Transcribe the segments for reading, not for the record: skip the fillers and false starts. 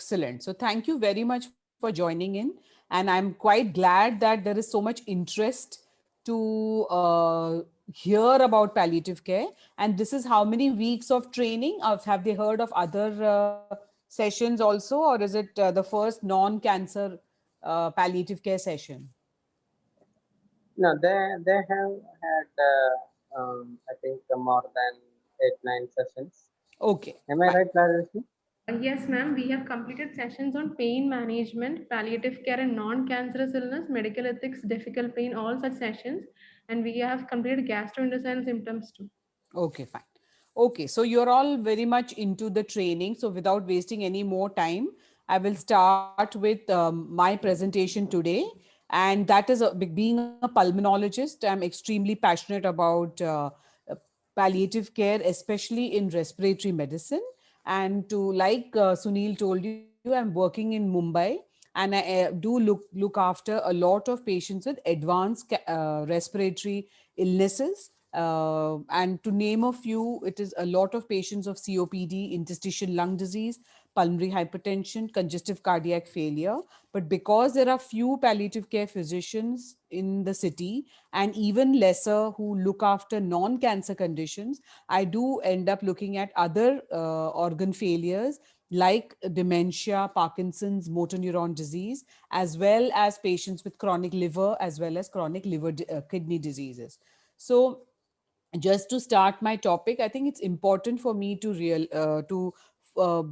Excellent. So thank you very much for joining in. And I'm quite glad that there is so much interest to hear about palliative care. And this is how many weeks of training? Have they heard of other sessions also, or is it the first non-cancer palliative care session? No, they have had I think more than 8 9 sessions. Okay, Am I fine. right, Rajashri? Yes, ma'am. We have completed sessions on pain management, palliative care, and non-cancerous illness, medical ethics, difficult pain, all such sessions. And we have completed gastrointestinal symptoms too. Okay, fine. Okay, so you're all very much into the training. So without wasting any more time, I will start with my presentation today. And that is being a pulmonologist, I'm extremely passionate about palliative care, especially in respiratory medicine. And to like Sunil told you, I'm working in Mumbai, and I do look after a lot of patients with advanced respiratory illnesses. And to name a few, it is a lot of patients of COPD, interstitial lung disease, pulmonary hypertension, congestive cardiac failure. But because there are few palliative care physicians in the city and even lesser who look after non cancer conditions, I do end up looking at other organ failures like dementia, Parkinson's, motor neuron disease, as well as patients with chronic liver, as well as chronic kidney diseases. So, just to start my topic, I think it's important for me to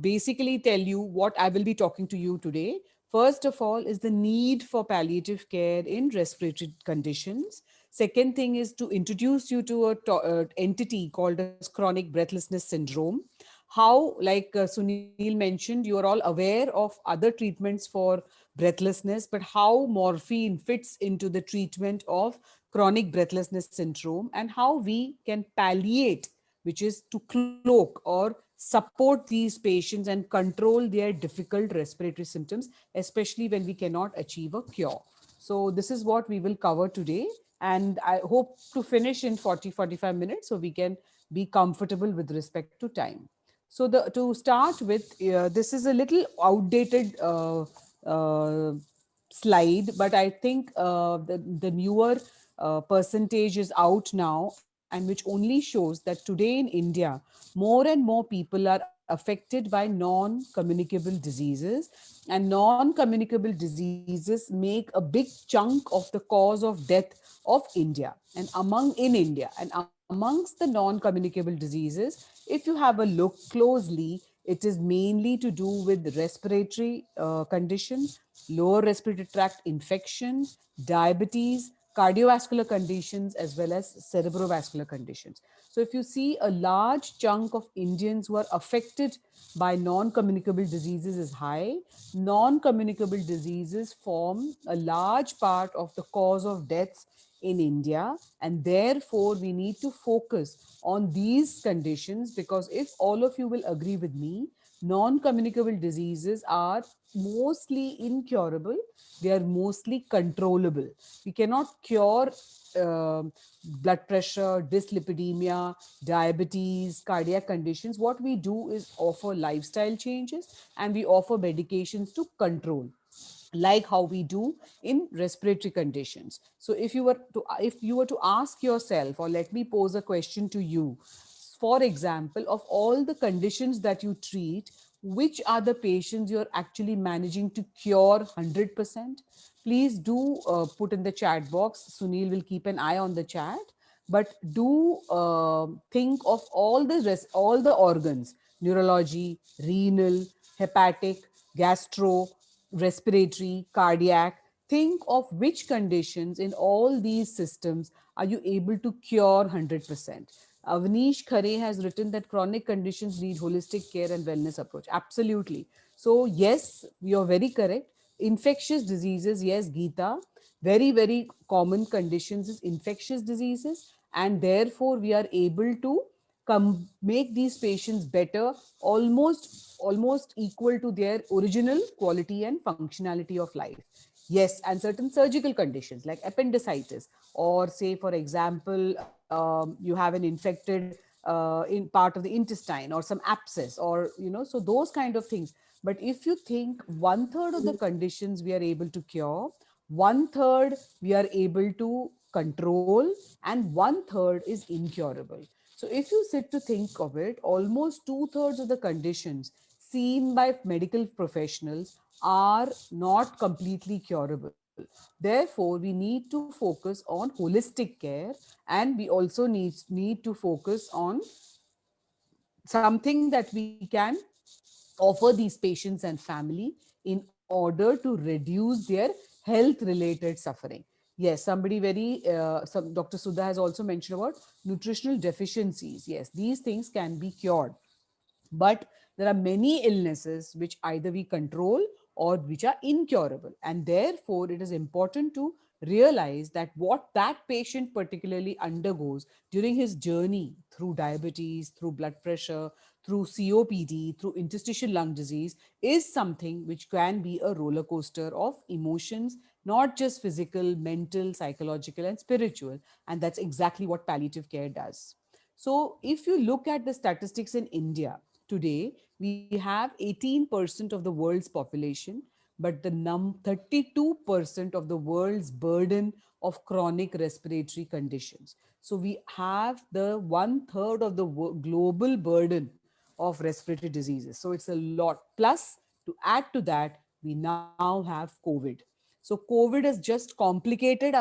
basically tell you what I will be talking to you today. First of all, is the need for palliative care in respiratory conditions. Second thing is to introduce you to a entity called as chronic breathlessness syndrome. How, like Sunil mentioned, you are all aware of other treatments for breathlessness, but how morphine fits into the treatment of chronic breathlessness syndrome, and how we can palliate, which is to cloak or support these patients and control their difficult respiratory symptoms, especially when we cannot achieve a cure. So, this is what we will cover today. And I hope to finish in 40 45 minutes so we can be comfortable with respect to time. So, to start with, this is a little outdated slide, but I think the newer percentage is out now, and which only shows that today in India, more and more people are affected by non-communicable diseases, and non-communicable diseases make a big chunk of the cause of death of India and among in India. And amongst the non-communicable diseases, if you have a look closely, it is mainly to do with respiratory conditions, lower respiratory tract infections, diabetes, cardiovascular conditions, as well as cerebrovascular conditions. So, if you see, a large chunk of Indians who are affected by non communicable diseases is high. Non communicable diseases form a large part of the cause of deaths in India, and therefore we need to focus on these conditions, because if all of you will agree with me, non communicable diseases are mostly incurable, they are mostly controllable. We cannot cure blood pressure, dyslipidemia, diabetes, cardiac conditions. What we do is offer lifestyle changes, and we offer medications to control, like how we do in respiratory conditions. So if you were to ask yourself, or let me pose a question to you, for example, of all the conditions that you treat, which are the patients you're actually managing to cure 100%? Please do put in the chat box. Sunil will keep an eye on the chat, but do think of all the organs: neurology, renal, hepatic, gastro, respiratory, cardiac. Think of which conditions in all these systems are you able to cure 100%. Avnish Khare has written that chronic conditions need holistic care and wellness approach. Absolutely. So, yes, you're very correct. Infectious diseases, yes, Geeta, very, very common conditions is infectious diseases, and therefore we are able to make these patients better, almost equal to their original quality and functionality of life. Yes, and certain surgical conditions like appendicitis, or say for example, you have an infected in part of the intestine, or some abscess, or so those kind of things. But if you think one third of the conditions we are able to cure, one third we are able to control, and one third is incurable. So if you sit to think of it, almost two-thirds of the conditions seen by medical professionals are not completely curable. Therefore, we need to focus on holistic care, and we also need to focus on something that we can offer these patients and family in order to reduce their health related suffering. Yes, somebody Dr. Sudha has also mentioned about nutritional deficiencies. Yes, these things can be cured, but there are many illnesses which either we control or which are incurable. And therefore, it is important to realize that what that patient particularly undergoes during his journey through diabetes, through blood pressure, through COPD, through interstitial lung disease is something which can be a roller coaster of emotions, not just physical, mental, psychological, and spiritual. And that's exactly what palliative care does. So, if you look at the statistics in India today, we have 18% of the world's population, but the 32% of the world's burden of chronic respiratory conditions. So, we have the one third of the global burden of respiratory diseases. So, it's a lot. Plus, to add to that, we now have COVID. So, COVID has just complicated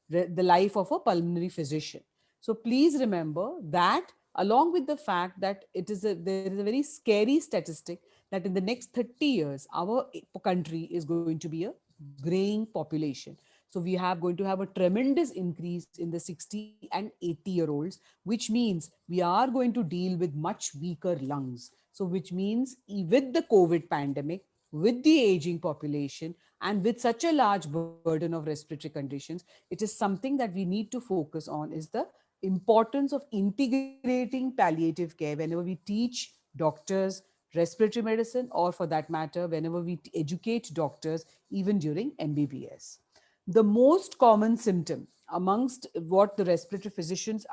the life of a pulmonary physician. So please remember that, along with the fact that there is a very scary statistic that in the next 30 years, our country is going to be a graying population. So we have going to have a tremendous increase in the 60 and 80-year-olds, which means we are going to deal with much weaker lungs. So which means with the COVID pandemic, with the aging population, and with such a large burden of respiratory conditions, it is something that we need to focus on is the importance of integrating palliative care whenever we teach doctors respiratory medicine, or for that matter, whenever we educate doctors, even during MBBS. The most common symptom amongst what the respiratory physicians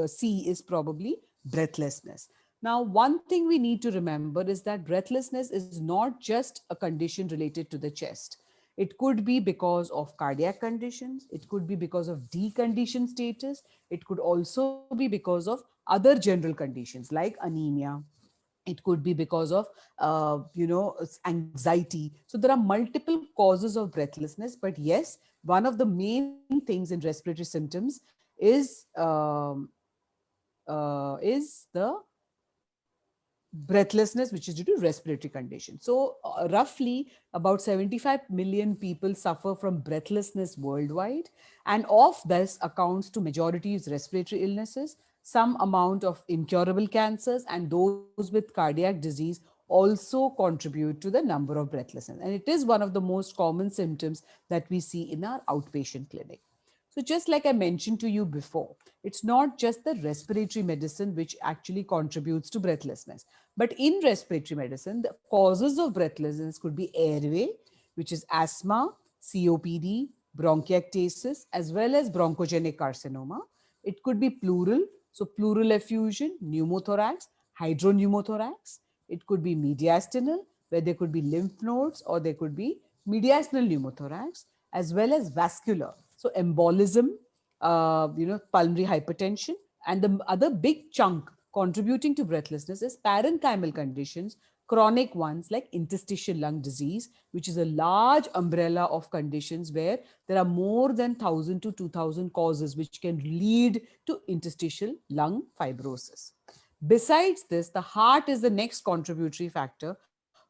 see is probably breathlessness. Now, one thing we need to remember is that breathlessness is not just a condition related to the chest. It could be because of cardiac conditions, it could be because of deconditioned status, it could also be because of other general conditions like anemia. It could be because of anxiety. So there are multiple causes of breathlessness, but yes, one of the main things in respiratory symptoms is the breathlessness, which is due to respiratory conditions. So, roughly about 75 million people suffer from breathlessness worldwide, and of this accounts to majority is respiratory illnesses, some amount of incurable cancers, and those with cardiac disease also contribute to the number of breathlessness. And it is one of the most common symptoms that we see in our outpatient clinic. So, just like I mentioned to you before, it's not just the respiratory medicine which actually contributes to breathlessness. But in respiratory medicine, the causes of breathlessness could be airway, which is asthma, COPD, bronchiectasis, as well as bronchogenic carcinoma. It could be pleural, so pleural effusion, pneumothorax, hydropneumothorax. It could be mediastinal, where there could be lymph nodes, or there could be mediastinal pneumothorax, as well as vascular. So embolism, pulmonary hypertension, and the other big chunk contributing to breathlessness is parenchymal conditions, chronic ones like interstitial lung disease, which is a large umbrella of conditions where there are more than 1,000 to 2,000 causes which can lead to interstitial lung fibrosis. Besides this, the heart is the next contributory factor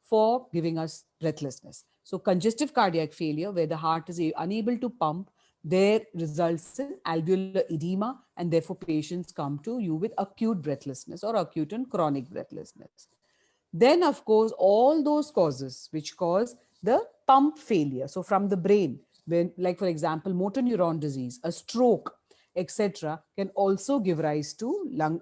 for giving us breathlessness. So, congestive cardiac failure, where the heart is unable to pump, there results in alveolar edema, and therefore patients come to you with acute breathlessness or acute and chronic breathlessness. Then, of course, all those causes which cause the pump failure. So, from the brain, when, like for example, motor neuron disease, a stroke, etc., can also give rise to lung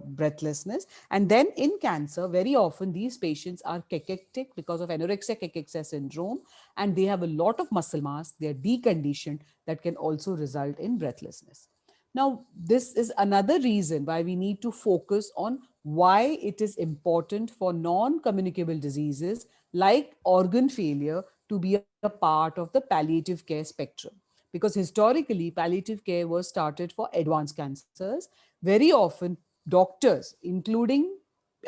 breathlessness. And then in cancer, very often these patients are cachectic because of anorexia cachexia syndrome, and they have a lot of muscle mass, they are deconditioned, that can also result in breathlessness. Now, this is another reason why we need to focus on why it is important for non-communicable diseases like organ failure, to be a part of the palliative care spectrum. Because historically, palliative care was started for advanced cancers. Very often, doctors, including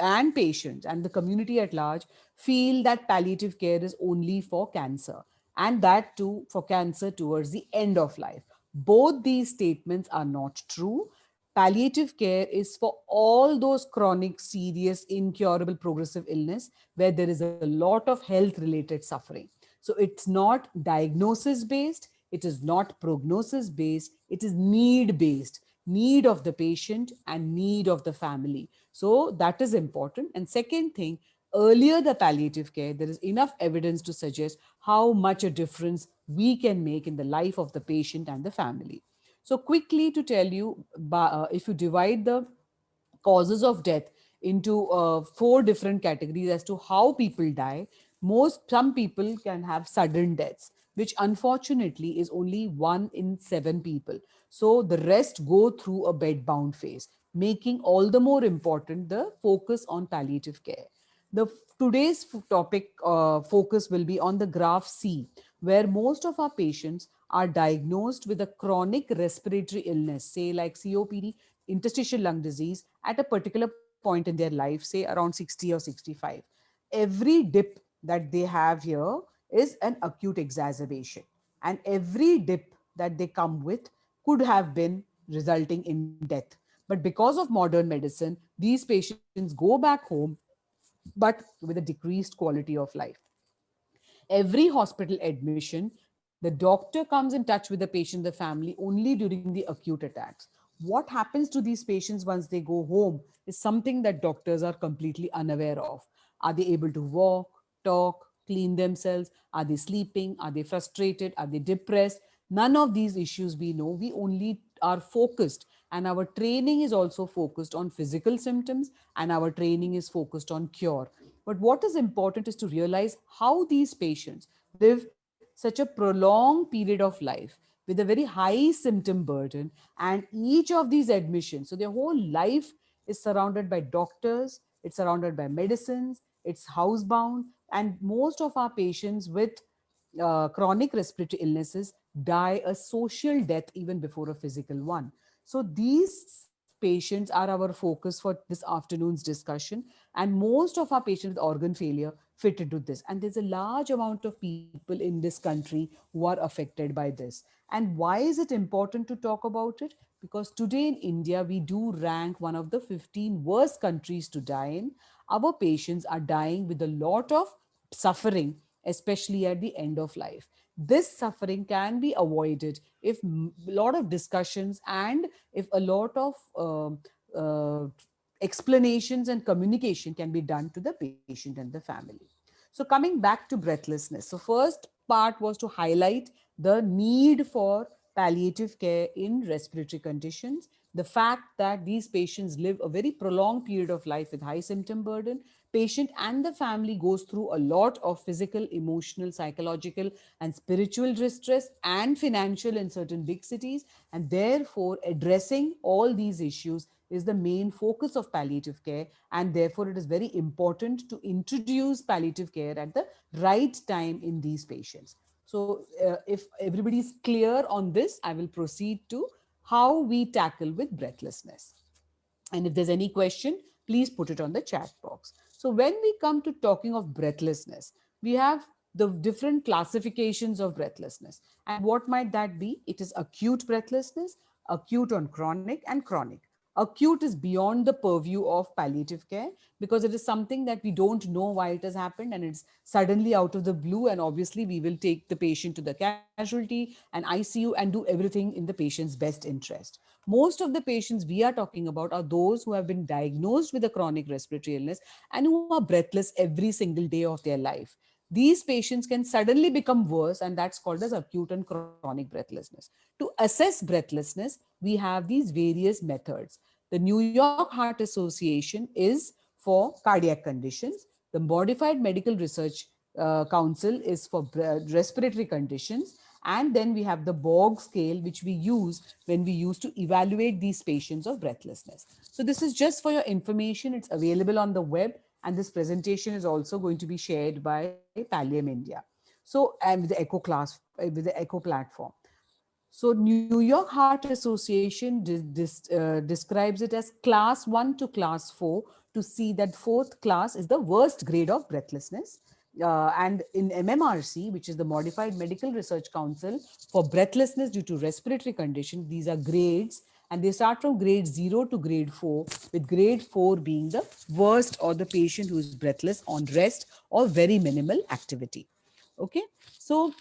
and patients and the community at large, feel that palliative care is only for cancer, and that too for cancer towards the end of life. Both these statements are not true. Palliative care is for all those chronic, serious, incurable, progressive illness where there is a lot of health related suffering. So it's not diagnosis based, it is not prognosis based, it is need based, need of the patient and need of the family. So that is important. And second thing, earlier the palliative care, there is enough evidence to suggest how much a difference we can make in the life of the patient and the family. So quickly to tell you, if you divide the causes of death into four different categories as to how people die, some people can have sudden deaths, which unfortunately is only 1 in 7 people. So the rest go through a bed bound phase, making all the more important the focus on palliative care. The today's topic focus will be on the graph C, where most of our patients are diagnosed with a chronic respiratory illness, say like COPD, interstitial lung disease, at a particular point in their life, say around 60 or 65. Every dip that they have here is an acute exacerbation, and every dip that they come with could have been resulting in death. But because of modern medicine, these patients go back home, but with a decreased quality of life. Every hospital admission, the doctor comes in touch with the patient, the family, only during the acute attacks. What happens to these patients once they go home is something that doctors are completely unaware of. Are they able to walk, talk, clean themselves? Are they sleeping? Are they frustrated? Are they depressed? None of these issues we know. We only are focused, and our training is also focused on physical symptoms, and our training is focused on cure. But what is important is to realize how these patients live such a prolonged period of life with a very high symptom burden, and each of these admissions, so their whole life is surrounded by doctors, it's surrounded by medicines, it's housebound, and most of our patients with chronic respiratory illnesses die a social death even before a physical one. So these patients are our focus for this afternoon's discussion, and most of our patients with organ failure fit into this. And there's a large amount of people in this country who are affected by this. And why is it important to talk about it? Because today in India, we do rank one of the 15 worst countries to die in. Our patients are dying with a lot of suffering, especially at the end of life. This suffering can be avoided if a lot of discussions and if a lot of uh, explanations and communication can be done to the patient and the family. So coming back to breathlessness. So first part was to highlight the need for palliative care in respiratory conditions, the fact that these patients live a very prolonged period of life with high symptom burden. Patient and the family goes through a lot of physical, emotional, psychological, and spiritual distress and financial in certain big cities. And therefore, addressing all these issues is the main focus of palliative care. And therefore, it is very important to introduce palliative care at the right time in these patients. So, if everybody is clear on this, I will proceed to how we tackle with breathlessness. And if there's any question, please put it on the chat box. So when we come to talking of breathlessness, we have the different classifications of breathlessness. And what might that be? It is acute breathlessness, acute on chronic, and chronic. Acute is beyond the purview of palliative care because it is something that we don't know why it has happened and it's suddenly out of the blue. And obviously, we will take the patient to the casualty and ICU and do everything in the patient's best interest. Most of the patients we are talking about are those who have been diagnosed with a chronic respiratory illness and who are breathless every single day of their life. These patients can suddenly become worse, and that's called as acute and chronic breathlessness. To assess breathlessness, we have these various methods. The New York Heart Association is for cardiac conditions. The Modified Medical Research Council is for respiratory conditions. And then we have the BOG scale, which we use when we use to evaluate these patients of breathlessness. So this is just for your information. It's available on the web. And this presentation is also going to be shared by Pallium India. So, and with the Echo class, with the Echo platform. So, New York Heart Association describes it as class 1 to class 4 to see that fourth class is the worst grade of breathlessness. And in MMRC, which is the Modified Medical Research Council for breathlessness due to respiratory condition, these are grades and they start from grade 0 to grade 4, with grade 4 being the worst or the patient who is breathless on rest or very minimal activity. Okay, so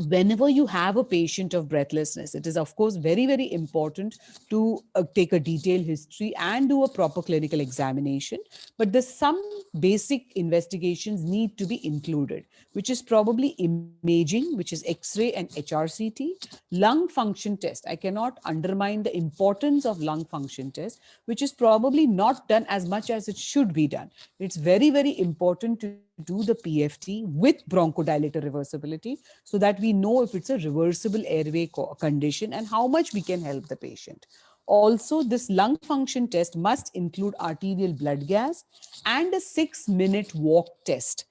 whenever you have a patient of breathlessness, it is of course very, very important to take a detailed history and do a proper clinical examination. But there's some basic investigations need to be included, which is probably imaging, which is X-ray and HRCT, lung function test. I cannot undermine the importance of lung function test, which is probably not done as much as it should be done. It's very, very important to do the PFT with bronchodilator reversibility so that we know if it's a reversible airway condition and how much we can help the patient. Also, this lung function test must include arterial blood gas and a 6-minute walk test.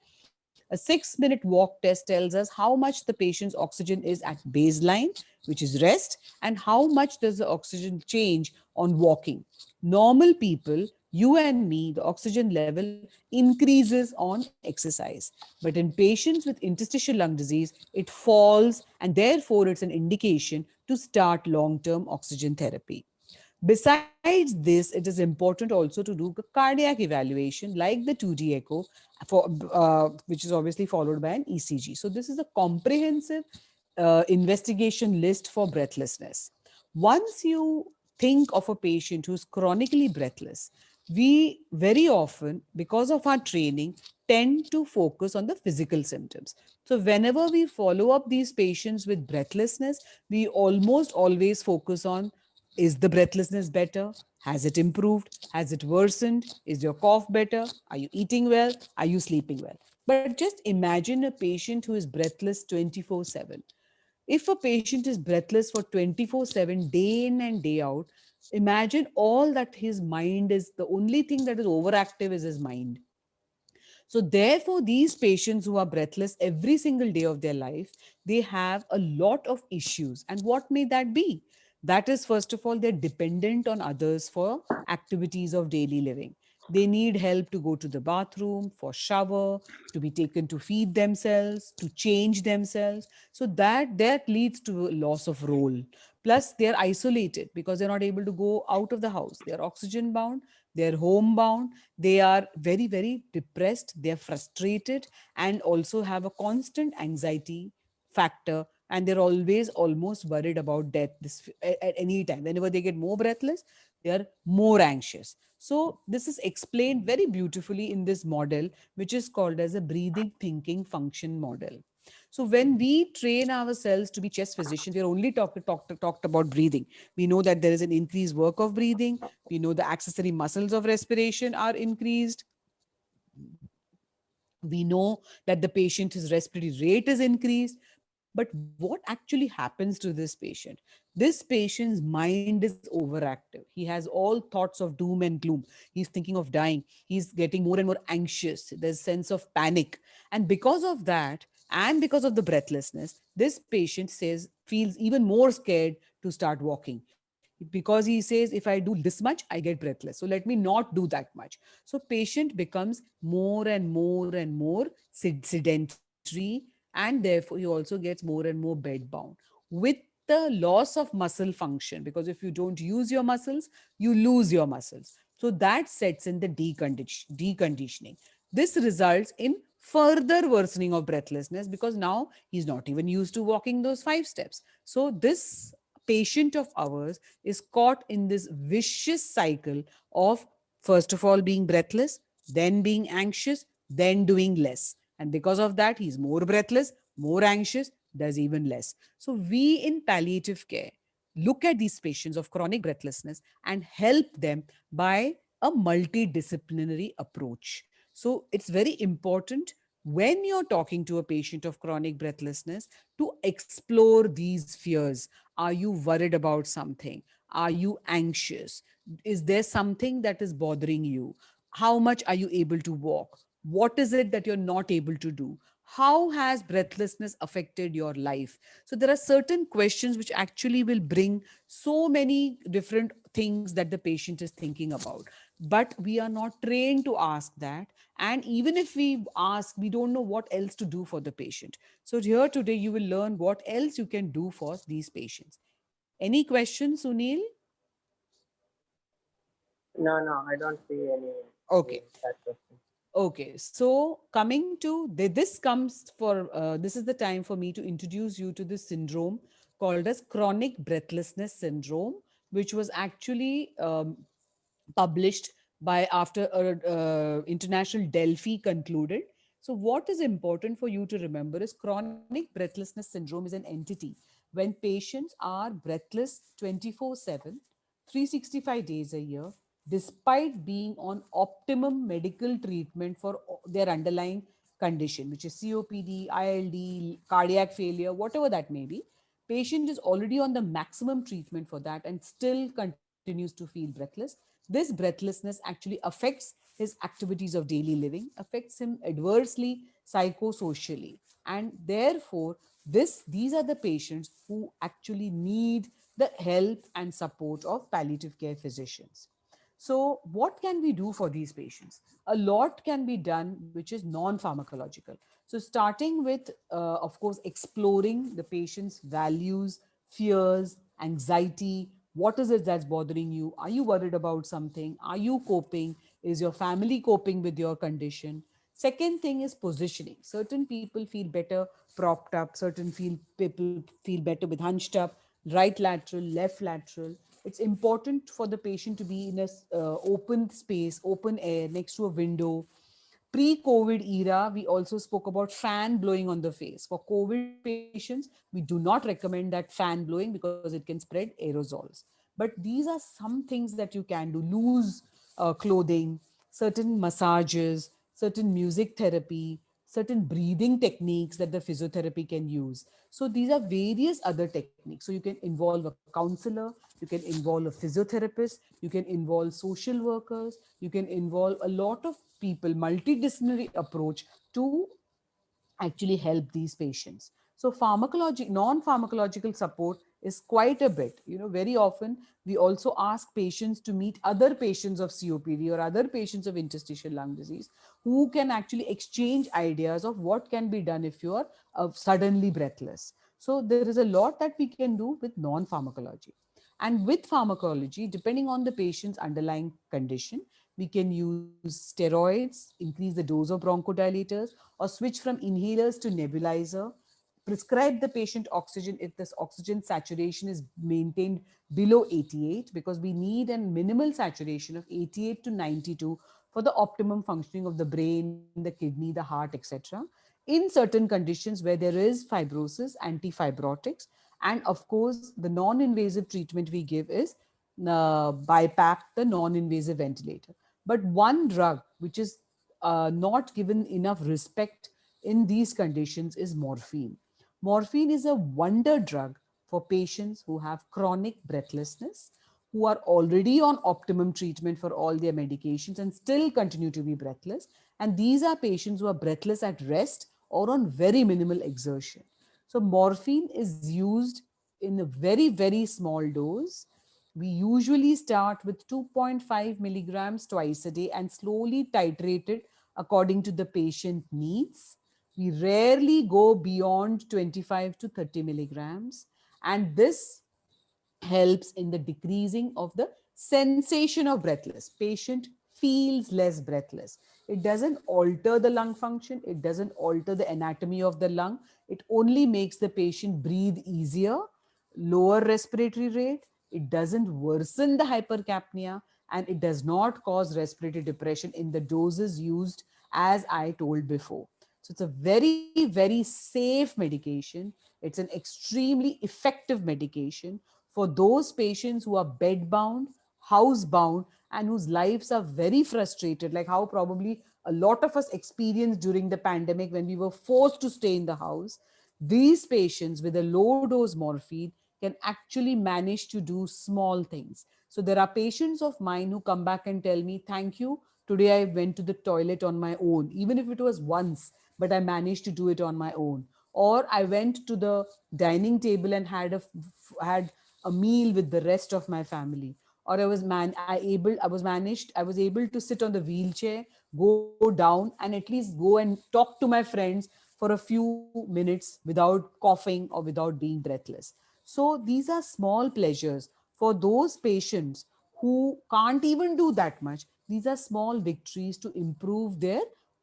A 6-minute walk test tells us how much the patient's oxygen is at baseline, which is rest, and how much does the oxygen change on walking. Normal people, you and me, the oxygen level increases on exercise. But in patients with interstitial lung disease, it falls, and therefore it's an indication to start long-term oxygen therapy. Besides this, it is important also to do cardiac evaluation like the 2D echo, which is obviously followed by an ECG. So this is a comprehensive investigation list for breathlessness. Once you think of a patient who's chronically breathless, we very often, because of our training, tend to focus on the physical symptoms. So whenever we follow up these patients with breathlessness, we almost always focus on, is the breathlessness better? Has it improved? Has it worsened? Is your cough better? Are you eating well? Are you sleeping well? But just imagine a patient who is breathless 24/7. If a patient is breathless for 24/7, day in and day out, imagine all that his mind is, the only thing that is overactive is his mind. So, therefore, these patients who are breathless every single day of their life, they have a lot of issues. And what may that be? That is, first of all, they're dependent on others for activities of daily living. They need help to go to the bathroom, for shower, to be taken to feed themselves, to change themselves. So that leads to a loss of role. Plus, they're isolated because they're not able to go out of the house. They're oxygen bound, they're homebound, they are very, very depressed, they're frustrated, and also have a constant anxiety factor. And they're always almost worried about death at any time. Whenever they get more breathless, they are more anxious. So, this is explained very beautifully in this model, which is called as a breathing, thinking, function model. So when we train ourselves to be chest physicians, we are only talked about breathing. We know that there is an increased work of breathing. We know the accessory muscles of respiration are increased. We know that the patient's respiratory rate is increased. But what actually happens to this patient? This patient's mind is overactive. He has all thoughts of doom and gloom. He's thinking of dying. He's getting more and more anxious. There's sense of panic. And because of that, and because of the breathlessness, this patient feels even more scared to start walking, because he says, if I do this much, I get breathless. So let me not do that much. So patient becomes more and more and more sedentary, and therefore he also gets more and more bed bound with the loss of muscle function, because if you don't use your muscles, you lose your muscles. So that sets in the deconditioning. This results in further worsening of breathlessness because now he's not even used to walking those 5 steps. So this patient of ours is caught in this vicious cycle of, first of all, being breathless, then being anxious, then doing less. And because of that, he's more breathless, more anxious, does even less. So we in palliative care look at these patients of chronic breathlessness and help them by a multidisciplinary approach. So it's very important when you're talking to a patient of chronic breathlessness to explore these fears. Are you worried about something? Are you anxious? Is there something that is bothering you? How much are you able to walk? What is it that you're not able to do? How has breathlessness affected your life? So there are certain questions which actually will bring so many different things that the patient is thinking about, but we are not trained to ask that. And even if we ask, we don't know what else to do for the patient. So here today you will learn what else you can do for these patients. Any questions, Sunil? No, no, I don't see any Okay. that question. Okay, so coming to this comes for this is the time for me to introduce you to this syndrome called as chronic breathlessness syndrome, which was actually published by after international Delphi concluded. So what is important for you to remember is chronic breathlessness syndrome is an entity when patients are breathless 24/7, 365 days a year, despite being on optimum medical treatment for their underlying condition, which is COPD, ILD, cardiac failure, whatever that may be. Patient is already on the maximum treatment for that and still continues to feel breathless. This breathlessness actually affects his activities of daily living, affects him adversely psychosocially. And therefore, these are the patients who actually need the help and support of palliative care physicians. So, what can we do for these patients? A lot can be done, which is non pharmacological. So, starting with, of course, exploring the patient's values, fears, anxiety. What is it that's bothering you? Are you worried about something? Are you coping? Is your family coping with your condition? Second thing is positioning. Certain people feel better propped up, certain people feel better with hunched up, right lateral, left lateral. It's important for the patient to be in a open space, open air, next to a window. Pre-COVID era, we also spoke about fan blowing on the face. For COVID patients, we do not recommend that fan blowing because it can spread aerosols. But these are some things that you can do. Loose clothing, certain massages, certain music therapy, certain breathing techniques that the physiotherapy can use. So these are various other techniques. So you can involve a counselor, you can involve a physiotherapist, you can involve social workers, you can involve a lot of people, multidisciplinary approach to actually help these patients. So pharmacology, non-pharmacological support is quite a bit. Very often we also ask patients to meet other patients of COPD or other patients of interstitial lung disease who can actually exchange ideas of what can be done if you are suddenly breathless. So there is a lot that we can do with non-pharmacology. And with pharmacology, depending on the patient's underlying condition, we can use steroids, increase the dose of bronchodilators, or switch from inhalers to nebulizer. Prescribe the patient oxygen if this oxygen saturation is maintained below 88, because we need a minimal saturation of 88 to 92 for the optimum functioning of the brain, the kidney, the heart, etc. In certain conditions where there is fibrosis, antifibrotics, and of course, the non invasive treatment we give is BiPAP, the non invasive ventilator. But one drug which is not given enough respect in these conditions is morphine. Morphine is a wonder drug for patients who have chronic breathlessness, who are already on optimum treatment for all their medications and still continue to be breathless. And these are patients who are breathless at rest or on very minimal exertion. So, morphine is used in a very, very small dose. We usually start with 2.5 milligrams twice a day and slowly titrate it according to the patient needs. We rarely go beyond 25 to 30 milligrams. And this helps in the decreasing of the sensation of breathless. Patient feels less breathless. It doesn't alter the lung function, it doesn't alter the anatomy of the lung. It only makes the patient breathe easier, lower respiratory rate. It doesn't worsen the hypercapnia, and it does not cause respiratory depression in the doses used as I told before. So it's a very, very safe medication. It's an extremely effective medication for those patients who are bedbound, housebound, and whose lives are very frustrated, like how probably a lot of us experienced during the pandemic when we were forced to stay in the house. These patients with a low dose morphine can actually manage to do small things. So there are patients of mine who come back and tell me, thank you today I went to the toilet on my own, even if it was once, but I managed to do it on my own. Or I went to the dining table and had a meal with the rest of my family. Or I was managed, I was able to sit on the wheelchair, go down and at least go and talk to my friends for a few minutes without coughing or without being breathless. So these are small pleasures for those patients who can't even do that much. These are small victories to improve their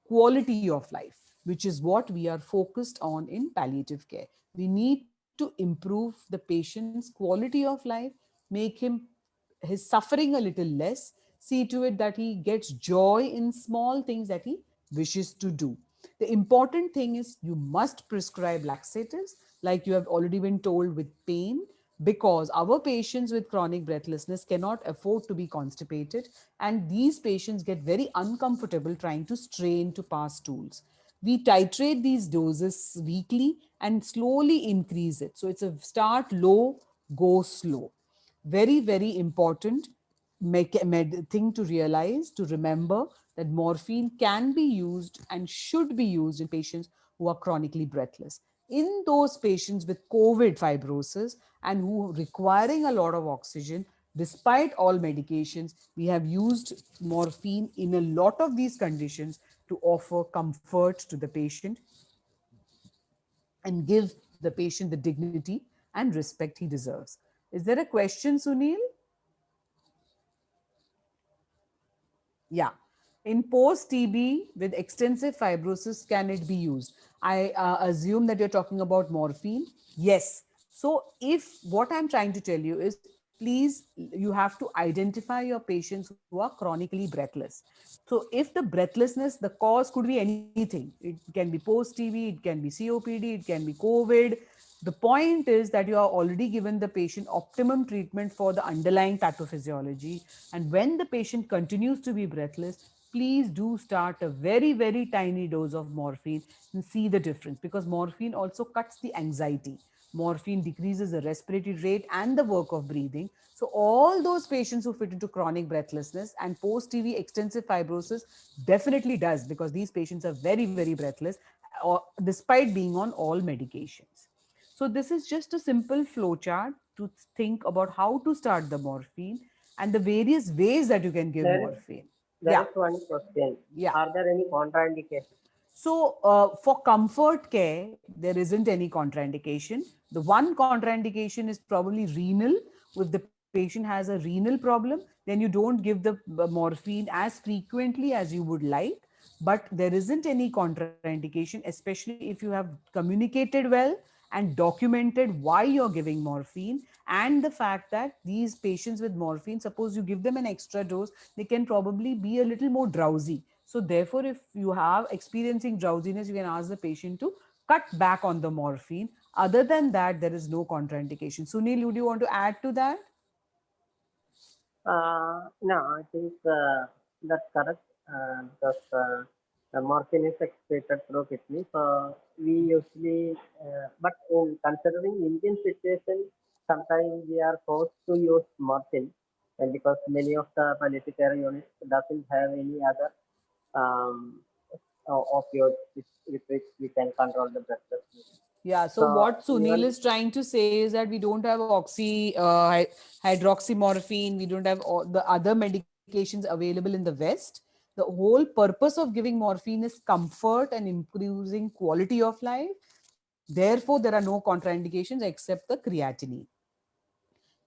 quality of life, which is what we are focused on in palliative care. We need to improve the patient's quality of life, make his suffering a little less, see to it that he gets joy in small things that he wishes to do. The important thing is you must prescribe laxatives, like you have already been told with pain, because our patients with chronic breathlessness cannot afford to be constipated, and these patients get very uncomfortable trying to strain to pass stools. We titrate these doses weekly and slowly increase it. So it's a start low, go slow. Very, very important thing to realize, to remember, that morphine can be used and should be used in patients who are chronically breathless. In those patients with COVID fibrosis and who requiring a lot of oxygen, despite all medications, we have used morphine in a lot of these conditions to offer comfort to the patient and give the patient the dignity and respect he deserves. Is there a question, Sunil? Yeah. In post TB with extensive fibrosis, can it be used? I assume that you're talking about morphine. Yes. So, if what I'm trying to tell you is, please, you have to identify your patients who are chronically breathless. So, if the breathlessness, the cause could be anything, it can be post TB, it can be COPD, it can be COVID. The point is that you are already given the patient optimum treatment for the underlying pathophysiology. And when the patient continues to be breathless, please do start a very, very tiny dose of morphine and see the difference, because morphine also cuts the anxiety. Morphine decreases the respiratory rate and the work of breathing. So, all those patients who fit into chronic breathlessness and post TB extensive fibrosis definitely does, because these patients are very, very breathless despite being on all medications. So this is just a simple flowchart to think about how to start the morphine and the various ways that you can give There is morphine. there Yeah, is one question. yeah. Are there any contraindications? So for comfort care, there isn't any contraindication. The one contraindication is probably renal. If the patient has a renal problem, then you don't give the morphine as frequently as you would like. But there isn't any contraindication, especially if you have communicated well and documented why you're giving morphine, and the fact that these patients with morphine, suppose you give them an extra dose, they can probably be a little more drowsy. So therefore, if you have experiencing drowsiness, you can ask the patient to cut back on the morphine. Other than that, there is no contraindication. Sunil, would you want to add to that? No, I think that's correct because the morphine is excreted through kidney. So we usually, but in considering Indian situation, sometimes we are forced to use morphine, and because many of the palliative care units doesn't have any other um, opioids with which we can control the blood pressure. Yeah, so So what Sunil even is trying to say is that we don't have hydroxymorphine, we don't have all the other medications available in the West. The whole purpose of giving morphine is comfort and improving quality of life. Therefore, there are no contraindications except the creatinine.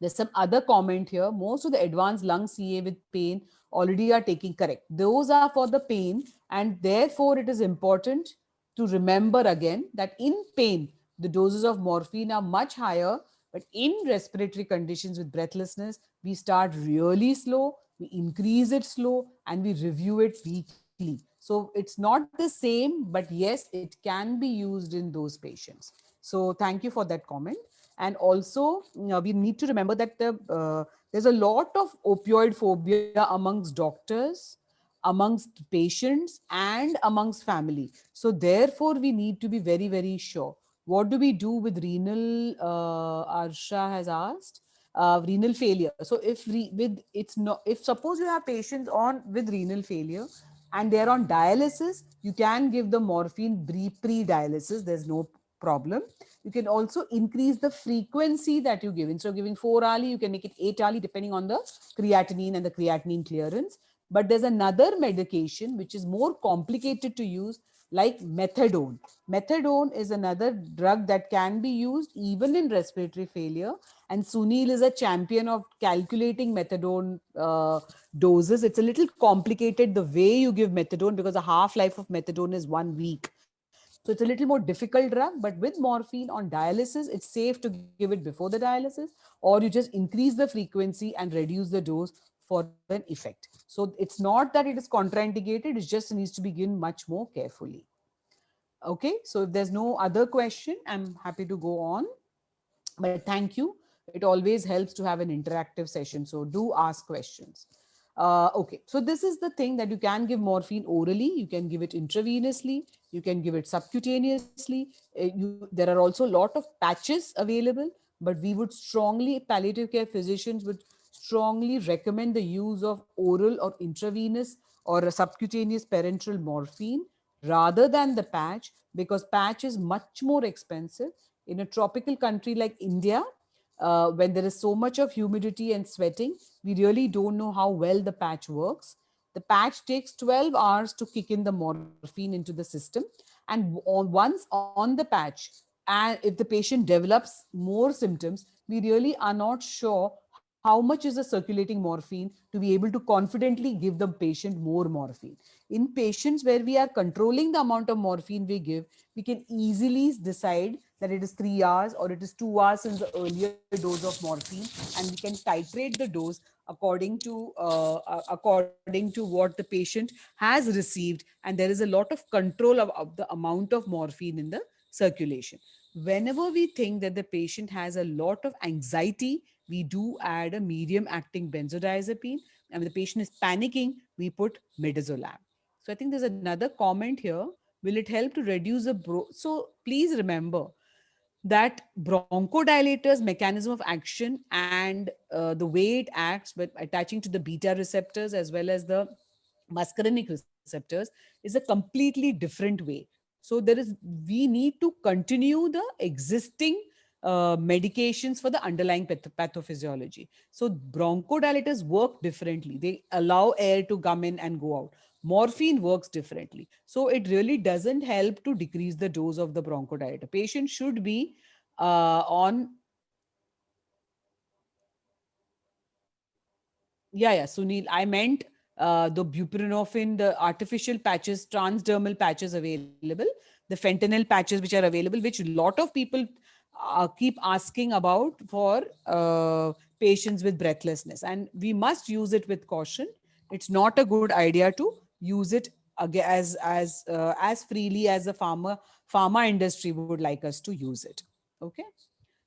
There's some other comment here. Most of the advanced lung CA with pain already are taking correct. Those are for the pain, and therefore it is important to remember again that in pain, the doses of morphine are much higher, but in respiratory conditions with breathlessness, we start really slow, we increase it slow, and we review it weekly. So it's not the same, but yes, it can be used in those patients. So thank you for that comment. And also, we need to remember that there's a lot of opioid phobia amongst doctors, amongst patients, and amongst family. So therefore, we need to be very, very sure. What do we do with renal? Arsha has asked. renal failure. So if with it's not, if suppose you have patients on with renal failure and they're on dialysis, you can give the morphine pre-dialysis. There's no problem. You can also increase the frequency that you give. Instead of giving 4 hourly, you can make it 8 hourly, depending on the creatinine and the creatinine clearance. But there's another medication which is more complicated to use, like methadone. Methadone is another drug that can be used even in respiratory failure. And Sunil is a champion of calculating methadone doses. It's a little complicated the way you give methadone, because the half life of methadone is 1 week. So it's a little more difficult drug, but with morphine on dialysis, it's safe to give it before the dialysis, or you just increase the frequency and reduce the dose for an effect. So it's not that it is contraindicated, it just needs to be given much more carefully. Okay, so if there's no other question, I'm happy to go on. But thank you. It always helps to have an interactive session. So do ask questions. Okay, so this is the thing that you can give morphine orally, you can give it intravenously, you can give it subcutaneously. There are also a lot of patches available, but we would strongly, palliative care physicians would strongly recommend the use of oral or intravenous or a subcutaneous parenteral morphine rather than the patch, because patch is much more expensive. In a tropical country like India, when there is so much of humidity and sweating, we really don't know how well the patch works. The patch takes 12 hours to kick in the morphine into the system. And once on the patch, and if the patient develops more symptoms, we really are not sure how much is the circulating morphine to be able to confidently give the patient more morphine. In patients where we are controlling the amount of morphine we give, we can easily decide that it is 3 hours or it is 2 hours since the earlier dose of morphine, and we can titrate the dose according to what the patient has received, and there is a lot of control of the amount of morphine in the circulation. Whenever we think that the patient has a lot of anxiety, we do add a medium acting benzodiazepine. And when the patient is panicking, we put midazolam. So I think there's another comment here. Will it help to reduce the so please remember that bronchodilator's mechanism of action and the way it acts by attaching to the beta receptors as well as the muscarinic receptors is a completely different way. So we need to continue the existing medications for the underlying pathophysiology. So bronchodilators work differently. They allow air to come in and go out. Morphine works differently. So it really doesn't help to decrease the dose of the bronchodilator. Patient should be on. Yeah, Sunil, I meant the buprenorphine, the artificial patches, transdermal patches available, the fentanyl patches which are available, which a lot of people keep asking about for patients with breathlessness. And we must use it with caution. It's not a good idea to use it as freely as the pharma industry would like us to use it. Okay.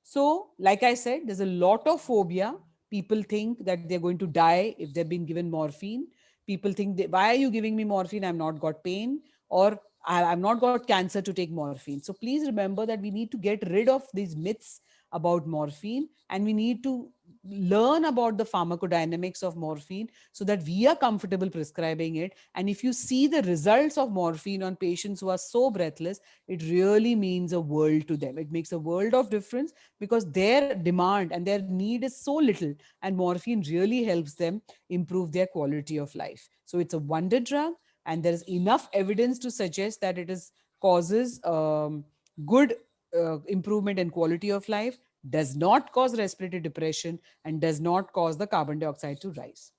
So, like I said, there's a lot of phobia. People think that they're going to die if they've been given morphine. People think, why are you giving me morphine? I've not got pain, or I've not got cancer to take morphine. So, please remember that we need to get rid of these myths about morphine, and we need to learn about the pharmacodynamics of morphine so that we are comfortable prescribing it. And if you see the results of morphine on patients who are so breathless, it really means a world to them. It makes a world of difference because their demand and their need is so little, and morphine really helps them improve their quality of life. So it's a wonder drug, and there is enough evidence to suggest that it is causes good improvement in quality of life, does not cause respiratory depression, and does not cause the carbon dioxide to rise.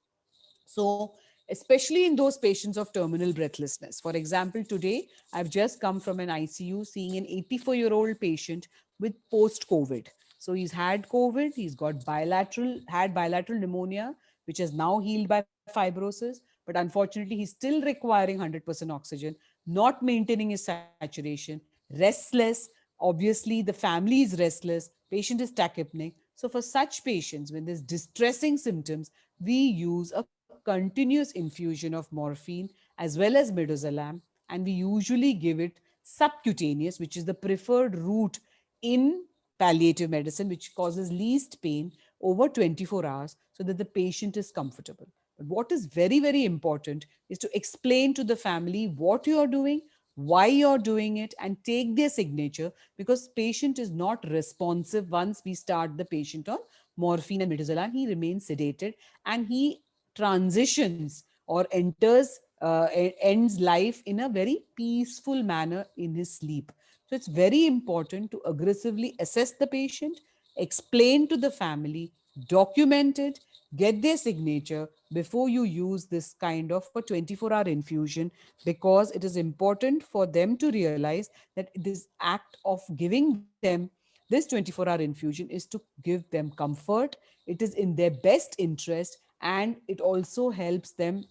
So, especially in those patients of terminal breathlessness. For example, today I've just come from an ICU seeing an 84-year-old patient with post COVID. So he's had COVID, he's got had bilateral pneumonia, which has now healed by fibrosis, but unfortunately, he's still requiring 100% oxygen, not maintaining his saturation, restless. Obviously, the family is restless, patient is tachypnic. So, for such patients, when there's distressing symptoms, we use a continuous infusion of morphine as well as midazolam, and we usually give it subcutaneous, which is the preferred route in palliative medicine, which causes least pain. over 24 hours so that the patient is comfortable. But what is very, very important is to explain to the family what you are doing, why you're doing it, and take their signature, because patient is not responsive once we start the patient on morphine and midazolam. He remains sedated and he transitions or enters ends life in a very peaceful manner in his sleep. So it's very important to aggressively assess the patient, explain to the family, document it, get their signature before you use this kind of a 24-hour infusion, because it is important for them to realize that this act of giving them this 24-hour infusion is to give them comfort. It is in their best interest, and it also helps them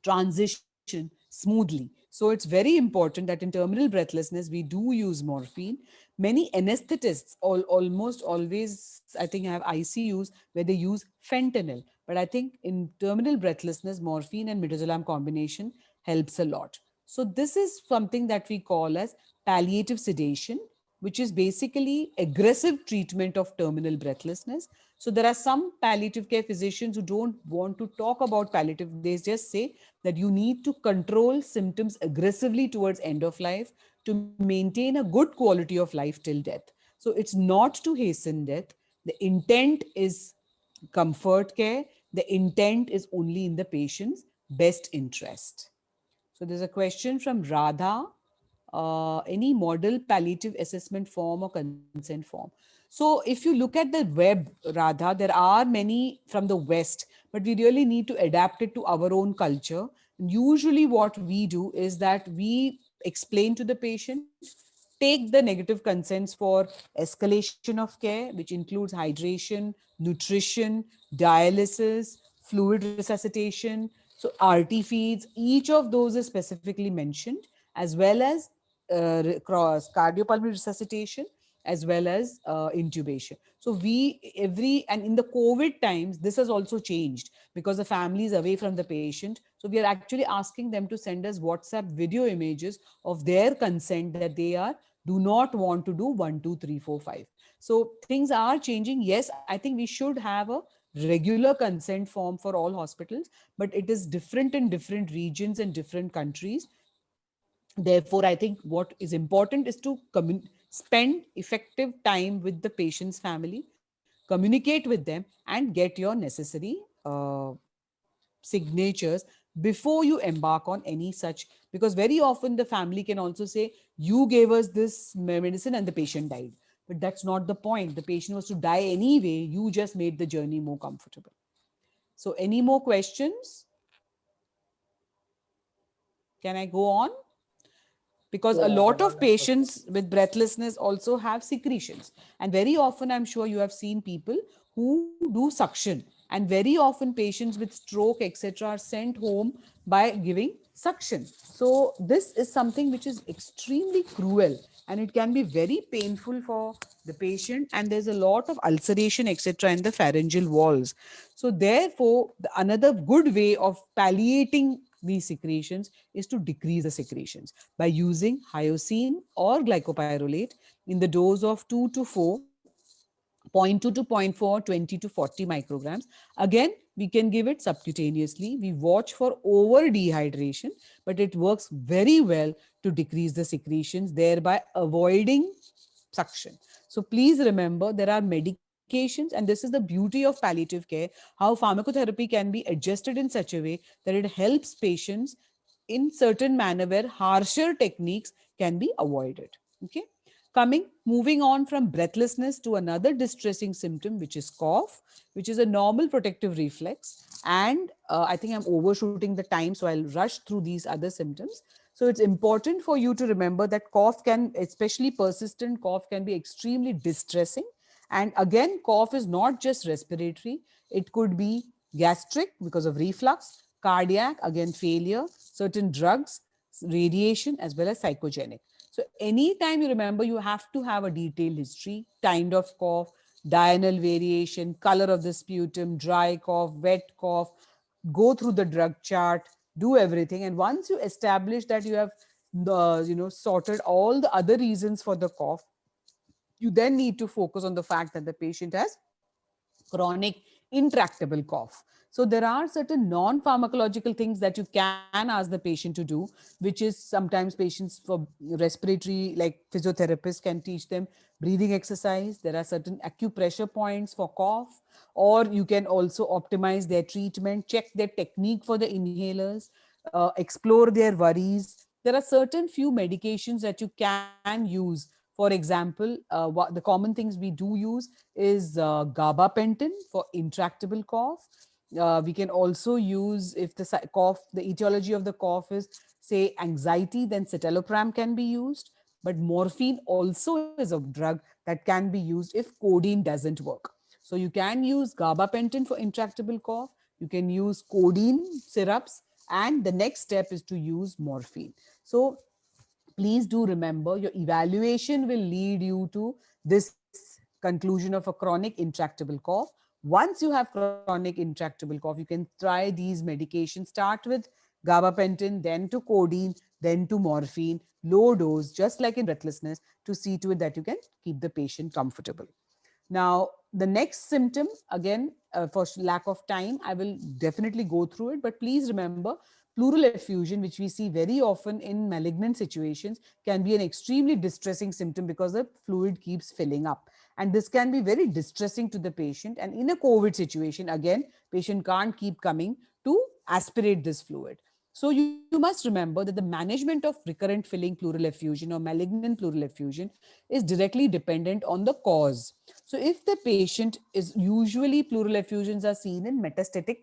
transition smoothly. So it's very important that in terminal breathlessness, we do use morphine. Many anesthetists almost always, I think, have ICUs where they use fentanyl. But I think in terminal breathlessness, morphine and midazolam combination helps a lot. So this is something that we call as palliative sedation, which is basically aggressive treatment of terminal breathlessness. So there are some palliative care physicians who don't want to talk about palliative. They just say that you need to control symptoms aggressively towards end of life to maintain a good quality of life till death. So it's not to hasten death. The intent is comfort care. The intent is only in the patient's best interest. So there's a question from Radha. Any model palliative assessment form or consent form? So if you look at the web, Radha, there are many from the West, but we really need to adapt it to our own culture. Usually what we do is that we explain to the patient, take the negative consents for escalation of care, which includes hydration, nutrition, dialysis, fluid resuscitation, so RT feeds. Each of those is specifically mentioned, as well as cross cardiopulmonary resuscitation, as well as intubation. So we every and in the COVID times, this has also changed because the family is away from the patient. So we are actually asking them to send us WhatsApp video images of their consent that they are do not want to do 1, 2, 3, 4, 5. So things are changing. Yes, I think we should have a regular consent form for all hospitals, but it is different in different regions and different countries. Therefore, I think what is important is to spend effective time with the patient's family, communicate with them, and get your necessary signatures before you embark on any such, because very often the family can also say, you gave us this medicine and the patient died. But that's not the point. The patient was to die anyway. You just made the journey more comfortable. So any more questions? Can I go on? Because a Yeah, lot there are of no questions. patients with breathlessness also have secretions, and very often I'm sure you have seen people who do suction, and very often patients with stroke etc are sent home by giving suction. So this is something which is extremely cruel, and it can be very painful for the patient, and there's a lot of ulceration etc in the pharyngeal walls. So therefore another good way of palliating these secretions is to decrease the secretions by using hyoscine or glycopyrrolate in the dose of 2 to 4, zero point 0.2 to zero point 0.4, 20 to 40 micrograms. Again, we can give it subcutaneously. We watch for over dehydration, but it works very well to decrease the secretions, thereby avoiding suction. So please remember, there are medications, and this is the beauty of palliative care, how pharmacotherapy can be adjusted in such a way that it helps patients in certain manner where harsher techniques can be avoided. Okay. Moving on from breathlessness to another distressing symptom, which is cough, which is a normal protective reflex. And I think I'm overshooting the time, so I'll rush through these other symptoms. So it's important for you to remember that cough can, especially persistent cough, can be extremely distressing. And again, cough is not just respiratory, it could be gastric because of reflux, cardiac, again, failure, certain drugs, radiation, as well as psychogenic. So anytime you remember, you have to have a detailed history, kind of cough, diurnal variation, color of the sputum, dry cough, wet cough, go through the drug chart, do everything. And once you establish that you have sorted all the other reasons for the cough, you then need to focus on the fact that the patient has chronic intractable cough. So there are certain non-pharmacological things that you can ask the patient to do, which is sometimes patients for respiratory, like physiotherapists can teach them breathing exercise. There are certain acupressure points for cough, or you can also optimize their treatment, check their technique for the inhalers, explore their worries. There are certain few medications that you can use. For example, what the common things we do use is gabapentin for intractable cough. We can also use, if the cough, the etiology of the cough is, say, anxiety, then citalopram can be used. But morphine also is a drug that can be used if codeine doesn't work. So you can use gabapentin for intractable cough. You can use codeine syrups, and the next step is to use morphine. So please do remember, your evaluation will lead you to this conclusion of a chronic intractable cough. Once you have chronic intractable cough, you can try these medications. Start with gabapentin, then to codeine, then to morphine, low dose, just like in breathlessness, to see to it that you can keep the patient comfortable. Now, the next symptom, again, for lack of time, I will definitely go through it, but please remember, pleural effusion, which we see very often in malignant situations, can be an extremely distressing symptom because the fluid keeps filling up. And this can be very distressing to the patient. And in a COVID situation, again, patient can't keep coming to aspirate this fluid. So you must remember that the management of recurrent filling pleural effusion or malignant pleural effusion is directly dependent on the cause. So if the patient is, usually pleural effusions are seen in metastatic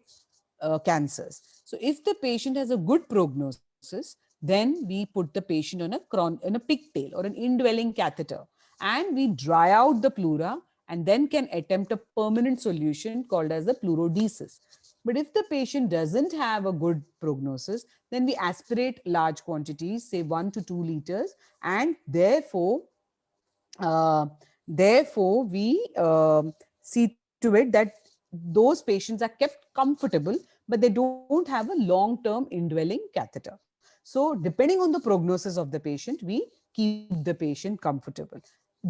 cancers. So if the patient has a good prognosis, then we put the patient on a pigtail or an indwelling catheter, and we dry out the pleura and then can attempt a permanent solution called as the pleurodesis. But if the patient doesn't have a good prognosis, then we aspirate large quantities, say 1 to 2 liters, and uh, therefore we see to it that those patients are kept comfortable, but they don't have a long-term indwelling catheter. So depending on the prognosis of the patient, we keep the patient comfortable.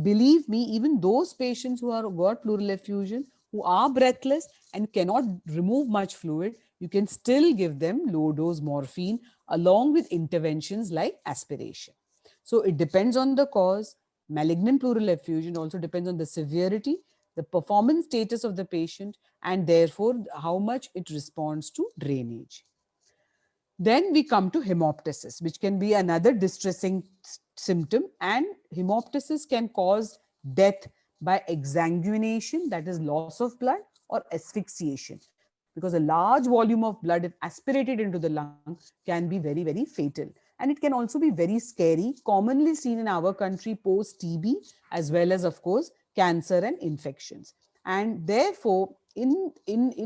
Believe me, even those patients who are got pleural effusion, who are breathless and cannot remove much fluid, you can still give them low dose morphine along with interventions like aspiration. So it depends on the cause. Malignant pleural effusion also depends on the severity, the performance status of the patient, and therefore how much it responds to drainage. Then we come to hemoptysis, which can be another distressing symptom, and hemoptysis can cause death by exsanguination, that is loss of blood, or asphyxiation, because a large volume of blood, if aspirated into the lung, can be very, very fatal. And it can also be very scary, commonly seen in our country post TB, as well as, of course, cancer and infections. And therefore, in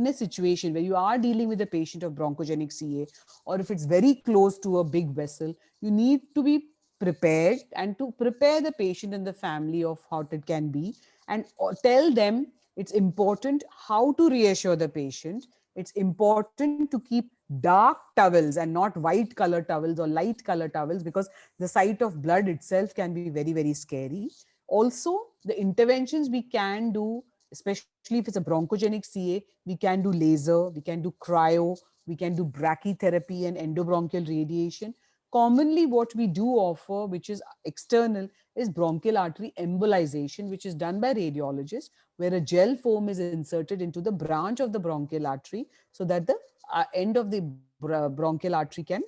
a situation where you are dealing with a patient of bronchogenic CA, or if it's very close to a big vessel, you need to be prepared and to prepare the patient and the family of how it can be, and tell them it's important how to reassure the patient. It's important to keep dark towels and not white color towels or light color towels, because the sight of blood itself can be very, very scary. Also, the interventions we can do, especially if it's a bronchogenic CA, we can do laser, we can do cryo, we can do brachytherapy and endobronchial radiation. Commonly, what we do offer, which is external, is bronchial artery embolization, which is done by radiologists, where a gel foam is inserted into the branch of the bronchial artery so that the end of the bronchial artery can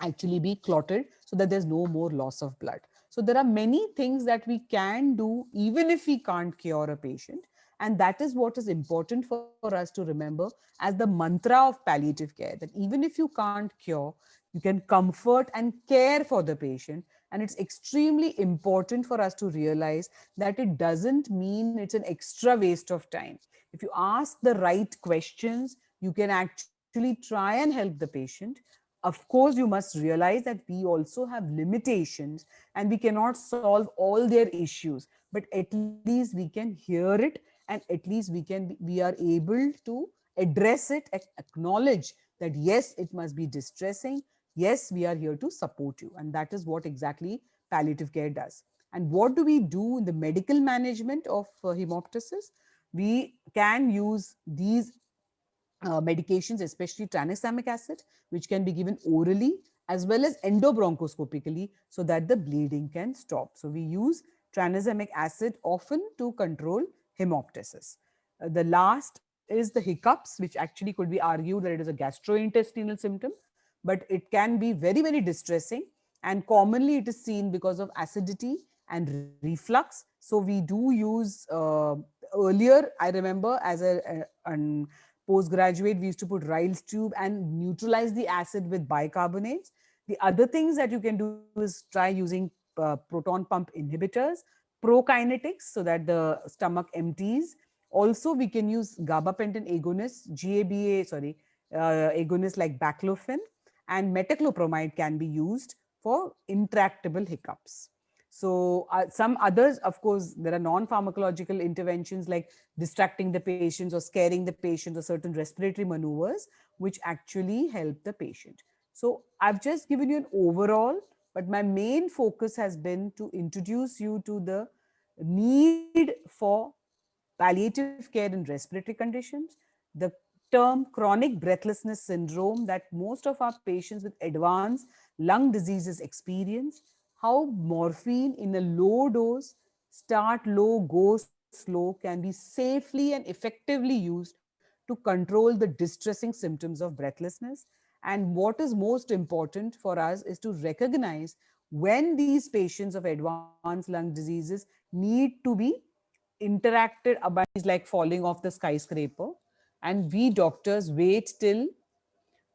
actually be clotted so that there's no more loss of blood. So there are many things that we can do even if we can't cure a patient. And that is what is important for us to remember as the mantra of palliative care, that even if you can't cure, you can comfort and care for the patient. And it's extremely important for us to realize that it doesn't mean it's an extra waste of time. If you ask the right questions, you can actually try and help the patient. Of course, you must realize that we also have limitations and we cannot solve all their issues, but at least we can hear it, and at least we are able to address it and acknowledge that yes, it must be distressing. Yes, we are here to support you. And that is what exactly palliative care does. And what do we do in the medical management of hemoptysis? we can use these medications, especially tranexamic acid, which can be given orally as well as endobronchoscopically so that the bleeding can stop. So we use tranexamic acid often to control hemoptysis. The last is the hiccups, which actually could be argued that it is a gastrointestinal symptom, but it can be very, very distressing. And commonly it is seen because of acidity and reflux. So we do use, earlier, I remember as an postgraduate, we used to put Ryle's tube and neutralize the acid with bicarbonates. The other things that you can do is try using proton pump inhibitors, prokinetics, so that the stomach empties. Also, we can use gabapentin agonists, agonists like baclofen, and metoclopramide can be used for intractable hiccups. So some others, of course, there are non-pharmacological interventions like distracting the patients or scaring the patients or certain respiratory maneuvers, which actually help the patient. So I've just given you an overall, but my main focus has been to introduce you to the need for palliative care in respiratory conditions, the term chronic breathlessness syndrome that most of our patients with advanced lung diseases experience, how morphine in a low dose, start low, go slow, can be safely and effectively used to control the distressing symptoms of breathlessness. And what is most important for us is to recognize when these patients of advanced lung diseases need to be interacted about, like falling off the skyscraper. And we doctors wait till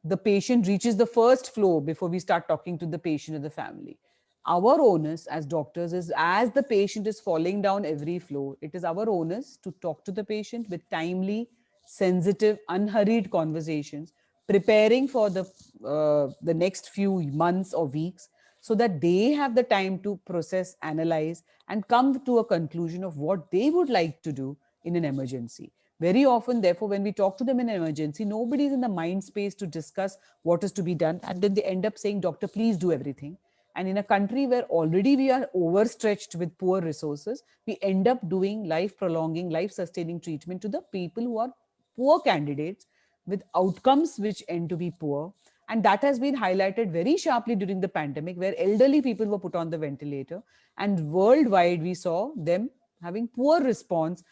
the patient reaches the first floor before we start talking to the patient or the family. Our onus as doctors is, as the patient is falling down every floor, it is our onus to talk to the patient with timely, sensitive, unhurried conversations, preparing for the next few months or weeks, so that they have the time to process, analyze, and come to a conclusion of what they would like to do in an emergency. Very often, therefore, when we talk to them in an emergency, nobody is in the mind space to discuss what is to be done. And then they end up saying, Doctor, please do everything. And in a country where already we are overstretched with poor resources, we end up doing life prolonging, life sustaining treatment to the people who are poor candidates with outcomes which end to be poor. And that has been highlighted very sharply during the pandemic, where elderly people were put on the ventilator. And worldwide, we saw them having poor response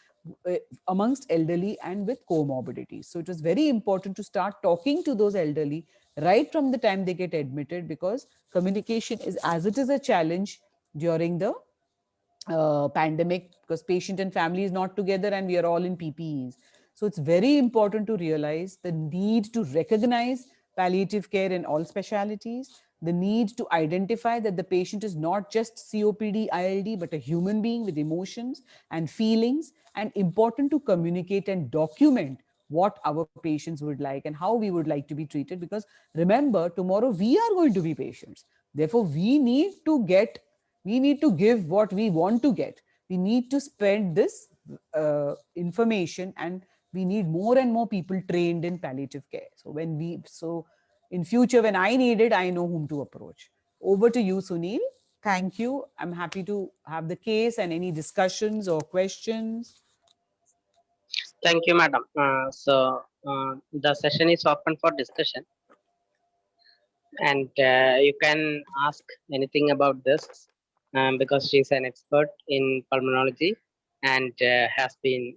uh, amongst elderly and with comorbidities. So it was very important to start talking to those elderly right from the time they get admitted, because communication is, as it is a challenge during the pandemic, because patient and family is not together and we are all in PPEs. So it's very important to realize the need to recognize palliative care in all specialities, the need to identify that the patient is not just COPD, ILD, but a human being with emotions and feelings, and important to communicate and document what our patients would like and how we would like to be treated. Because remember, tomorrow we are going to be patients. Therefore, we need to give what we want to get. We need to spread this information, and we need more and more people trained in palliative care. So in future, when I need it, I know whom to approach. Over to you, Sunil. Thank you. I'm happy to have the case and any discussions or questions. Thank you, madam. The session is open for discussion, and you can ask anything about this, because she's an expert in pulmonology and has been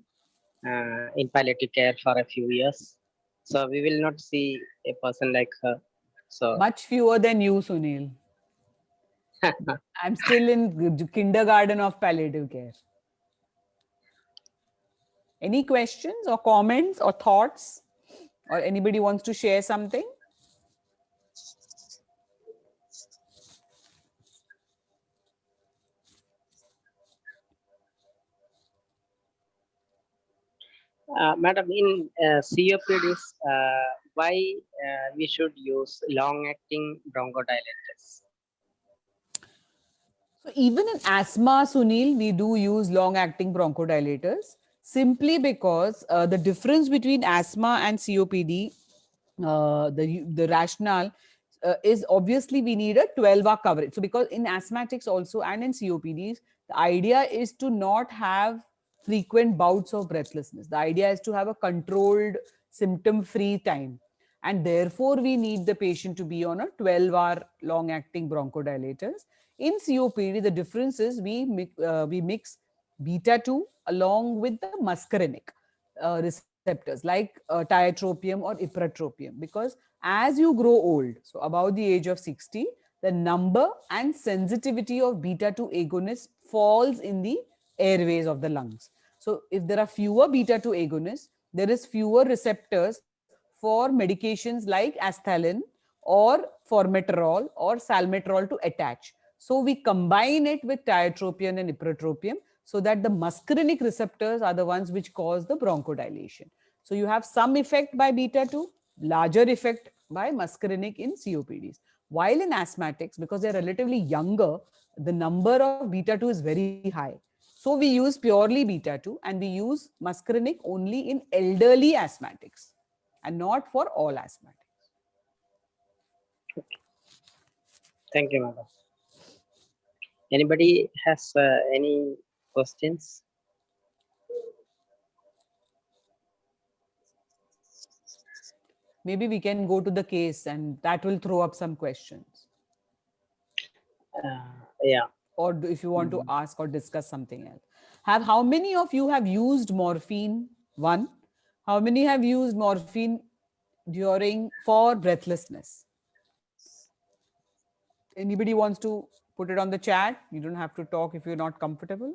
in palliative care for a few years. So we will not see a person like her. So Much fewer than you, Sunil. I'm still in kindergarten of palliative care. Any questions or comments or thoughts? Or anybody wants to share something? madam, in COPDs, why we should use long-acting bronchodilators? So even in asthma, Sunil, we do use long-acting bronchodilators, simply because the difference between asthma and COPD, the rationale is obviously we need a 12-hour coverage. So because in asthmatics also and in COPDs, the idea is to not have frequent bouts of breathlessness. The idea is to have a controlled, symptom-free time. And therefore, we need the patient to be on a 12-hour long-acting bronchodilators. In COPD, the difference is we mix beta-2 along with the muscarinic receptors like tiotropium or ipratropium, because as you grow old, so above the age of 60, the number and sensitivity of beta-2 agonists falls in the airways of the lungs. So if there are fewer beta-2 agonists, there is fewer receptors for medications like asthalin or formoterol or salmeterol to attach. So we combine it with tiotropium and ipratropium so that the muscarinic receptors are the ones which cause the bronchodilation. So you have some effect by beta-2, larger effect by muscarinic in COPDs. While in asthmatics, because they're relatively younger, the number of beta-2 is very high. So we use purely beta-2 and we use muscarinic only in elderly asthmatics and not for all asthmatics. Thank you, madam. Anybody has any questions? Maybe we can go to the case and that will throw up some questions. Yeah. Or if you want to ask or discuss something else. How many of you have used morphine? One. How many have used morphine for breathlessness? Anybody wants to put it on the chat? You don't have to talk if you're not comfortable.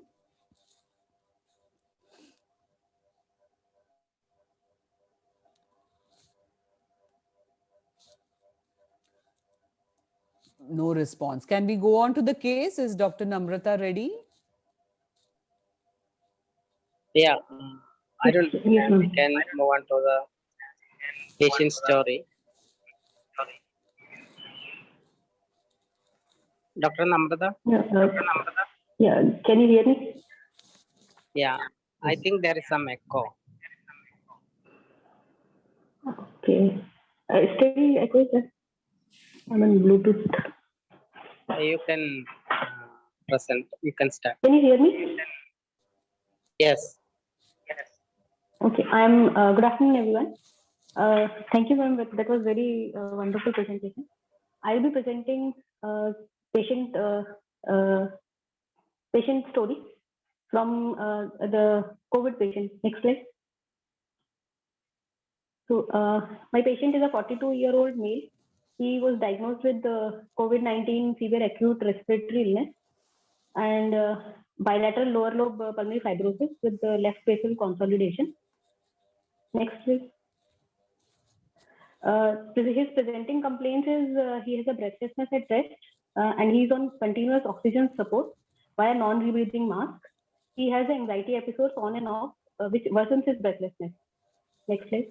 No response. Can we go on to the case? Is Dr. Namrata ready? Yeah. I don't think we can move on to the patient story. Dr. Namrata? Yeah, can you hear me? Yeah, I think there is some echo. Okay. Still echo, sir? I'm on Bluetooth. You can present. You can start. Can you hear me? Yes. Okay. I'm. Good afternoon, everyone. Thank you, ma'am. That was very wonderful presentation. I'll be presenting patient patient story from the COVID patient. Next slide. So my patient is a 42-year-old male. He was diagnosed with COVID-19 severe acute respiratory illness and bilateral lower lobe pulmonary fibrosis with the left facial consolidation. Next, please. His presenting complaints is he has a breathlessness at rest and he's on continuous oxygen support via non-rebreathing mask. He has anxiety episodes on and off, which worsens his breathlessness. Next slide.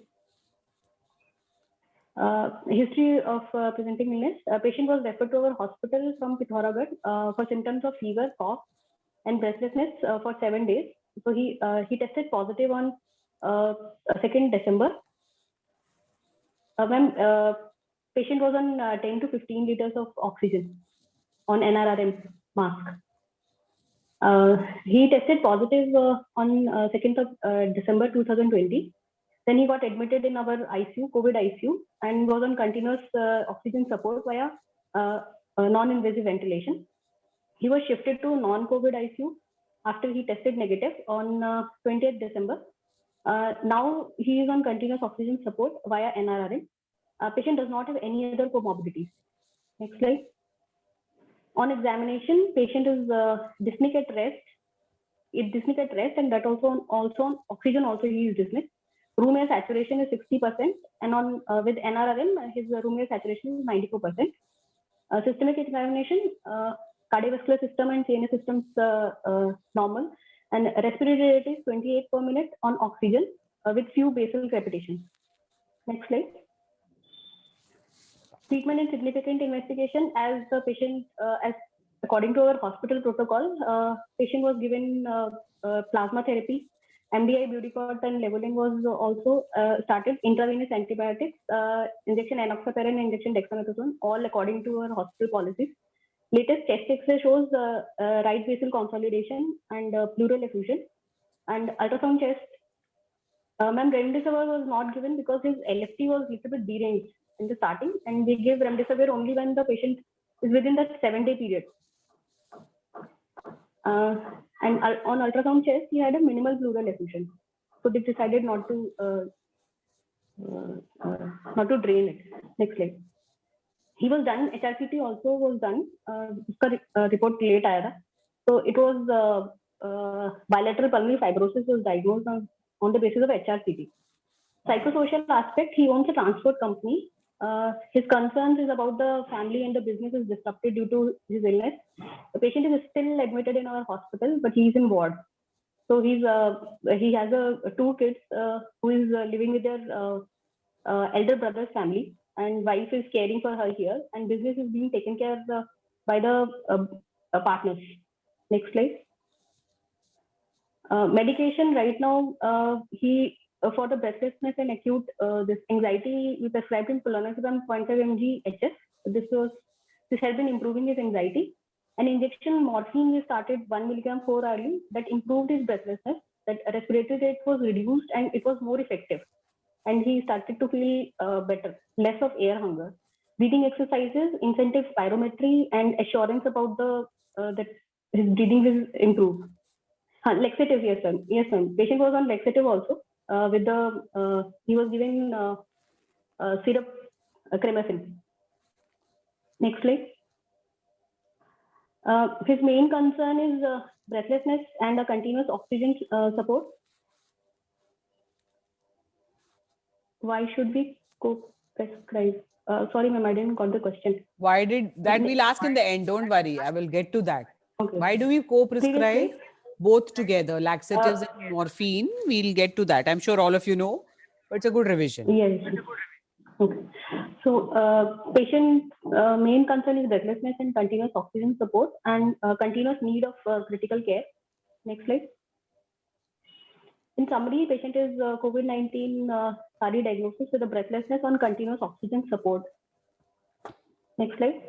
History of presenting illness. Patient was referred to our hospital from Pithoragarh for symptoms of fever, cough, and breathlessness for 7 days. So he tested positive on 2nd December. When patient was on 10 to 15 liters of oxygen on NRRM mask. He tested positive on 2nd of December 2020. Then he got admitted in our ICU, COVID ICU, and was on continuous oxygen support via non-invasive ventilation. He was shifted to non-COVID ICU after he tested negative on 20th December. Now he is on continuous oxygen support via NRRM. Patient does not have any other comorbidities. Next slide. On examination, patient is dyspneic at rest. Dyspneic at rest, and that also on oxygen also he is dyspneic. Room air saturation is 60%, and on with NRRM, his room air saturation is 94%. Systemic examination, cardiovascular system and CNS systems normal, and respiratory rate is 28 per minute on oxygen with few basal crepitations. Next slide. Treatment and significant investigation. As the patient, as according to our hospital protocol, patient was given plasma therapy. MDI, Budecort, and Levolin was also started. Intravenous antibiotics, injection enoxaparin, injection dexamethasone, all according to our hospital policies. Latest chest X-ray shows right basal consolidation and pleural effusion. And ultrasound chest, ma'am, remdesivir was not given because his LFT was little bit deranged in the starting, and they give remdesivir only when the patient is within that 7-day period. And on ultrasound chest, he had a minimal pleural effusion, so they decided not to drain it. Next slide. He was done. HRCT also was done. उसका report late आया था. So it was bilateral pulmonary fibrosis was diagnosed on the basis of HRCT. Psychosocial aspect, he owns a transport company. His concerns is about the family and the business is disrupted due to his illness. The patient is still admitted in our hospital, but he is in ward. So he has two kids who is living with their elder brother's family, and wife is caring for her here, and business is being taken care of by the partners. Next slide. Medication right now, he for the breathlessness and acute this anxiety, we prescribed him clonazepam 0.5 mg HS. This has been improving his anxiety. An injection morphine we started 1 milligram 4 hourly, that improved his breathlessness, that respiratory rate was reduced and it was more effective. And he started to feel better, less of air hunger. Breathing exercises, incentive spirometry, and assurance about the that his breathing will improve. Laxative, yes, sir. Yes, sir. Patient was on laxative also. With the he was given syrup, cremacin. Next slide. His main concern is breathlessness and a continuous oxygen support. Why should we co-prescribe? Sorry, ma'am, I didn't got the question. Why did that? We'll ask in the end. Don't worry. I will get to that. Okay. Why do we co-prescribe Previously, both together, laxatives and morphine? We'll get to that. I'm sure all of you know, but it's a good revision. yes. Okay. So, patient main concern is breathlessness and continuous oxygen support and continuous need of critical care. Next slide. In summary, patient is COVID-19 SARI diagnosis with a breathlessness on continuous oxygen support. Next slide.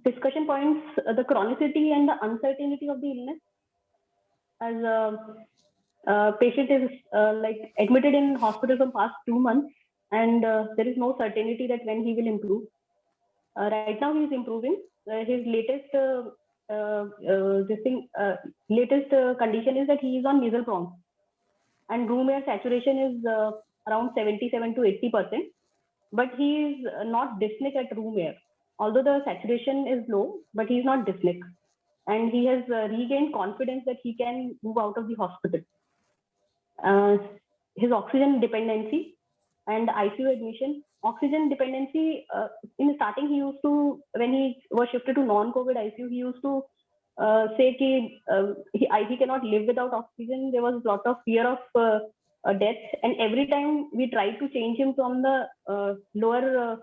Discussion points, the chronicity and the uncertainty of the illness. As patient is like admitted in hospital for past 2 months, and there is no certainty that when he will improve. Right now he is improving. His latest condition is that he is on nasal prongs, and room air saturation is around 77 to 80%, but he is not dyspneic at room air. Although the saturation is low, but he is not dyspneic, and he has regained confidence that he can move out of the hospital. His oxygen dependency and ICU admission. Oxygen dependency, in the starting, he used to, when he was shifted to non-COVID ICU, he used to say he cannot live without oxygen. There was a lot of fear of death, and every time we tried to change him from the lower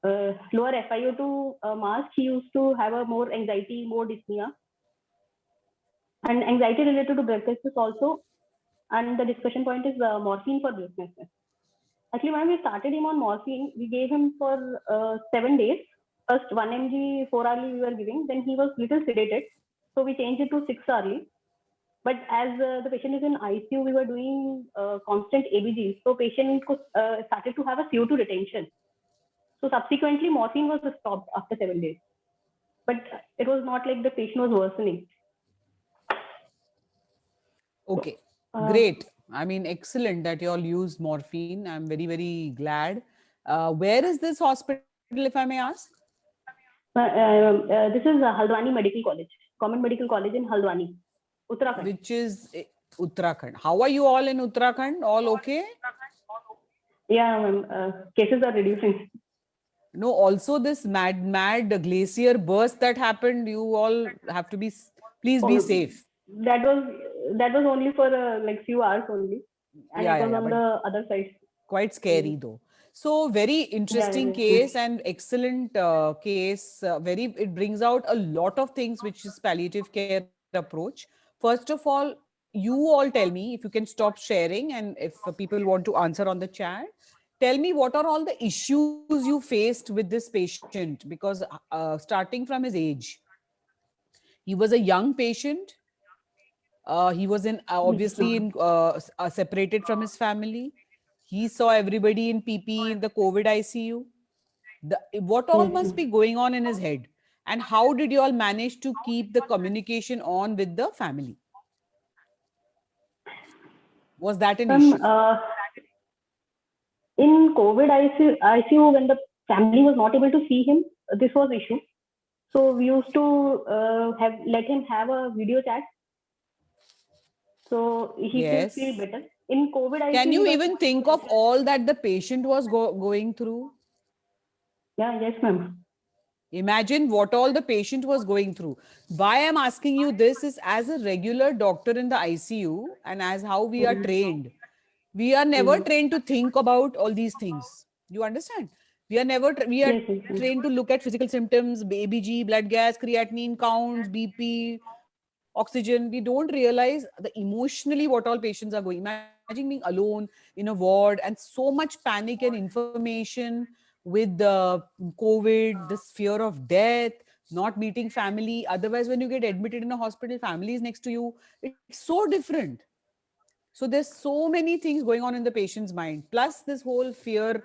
FiO2 mask, he used to have a more anxiety, more dyspnea, and anxiety related to breathlessness also. And the discussion point is morphine for breathlessness. Actually, when we started him on morphine, we gave him for 7 days. First 1 mg 4 hourly we were giving, then he was little sedated, so we changed it to 6 hourly. But as the patient is in ICU, we were doing constant ABGs, so patient started to have a CO2 retention. So subsequently, morphine was stopped after 7 days. But it was not like the patient was worsening. Okay, great. I mean, excellent that you all use morphine. I'm very, very glad. Where is this hospital, if I may ask? This is Haldwani Medical College, Government Medical College in Haldwani, Uttarakhand. Which is Uttarakhand. How are you all in Uttarakhand? All okay? Yeah, ma'am. Cases are reducing. No, also this mad glacier burst that happened, you all have to be, please be safe. That was only for like few hours only, and it was on the other side. Quite scary though. So very interesting case and excellent case. It brings out a lot of things which is palliative care approach. First of all, you all tell me if you can stop sharing, and if people want to answer on the chat, tell me what are all the issues you faced with this patient, because starting from his age, He was a young patient. He was in obviously separated from his family. He saw everybody in PP in the COVID ICU. What all Yes, must ma'am. be going on in his head? And how did you all manage to keep the communication on with the family? Was that an Ma'am, issue? in COVID ICU, when the family was not able to see him, this was issue. So we used to have let him have a video chat, so he could feel Yes. better. In COVID Can ICU, you he was even think of all that the patient was going through? yeah, yes, ma'am. Imagine what all the patient was going through. Why I'm asking you this is as a regular doctor in the ICU and as how we are trained. We are never trained to think about all these things. You understand? We are Yes, yes, ma'am. trained to look at physical symptoms, ABG, blood gas, creatinine counts, BP, oxygen. We don't realize the emotionally what all patients are going. Imagine being alone in a ward and so much panic and information with the COVID, this fear of death, not meeting family. Otherwise, when you get admitted in a hospital, family is next to you. It's so different. So there's so many things going on in the patient's mind. Plus this whole fear,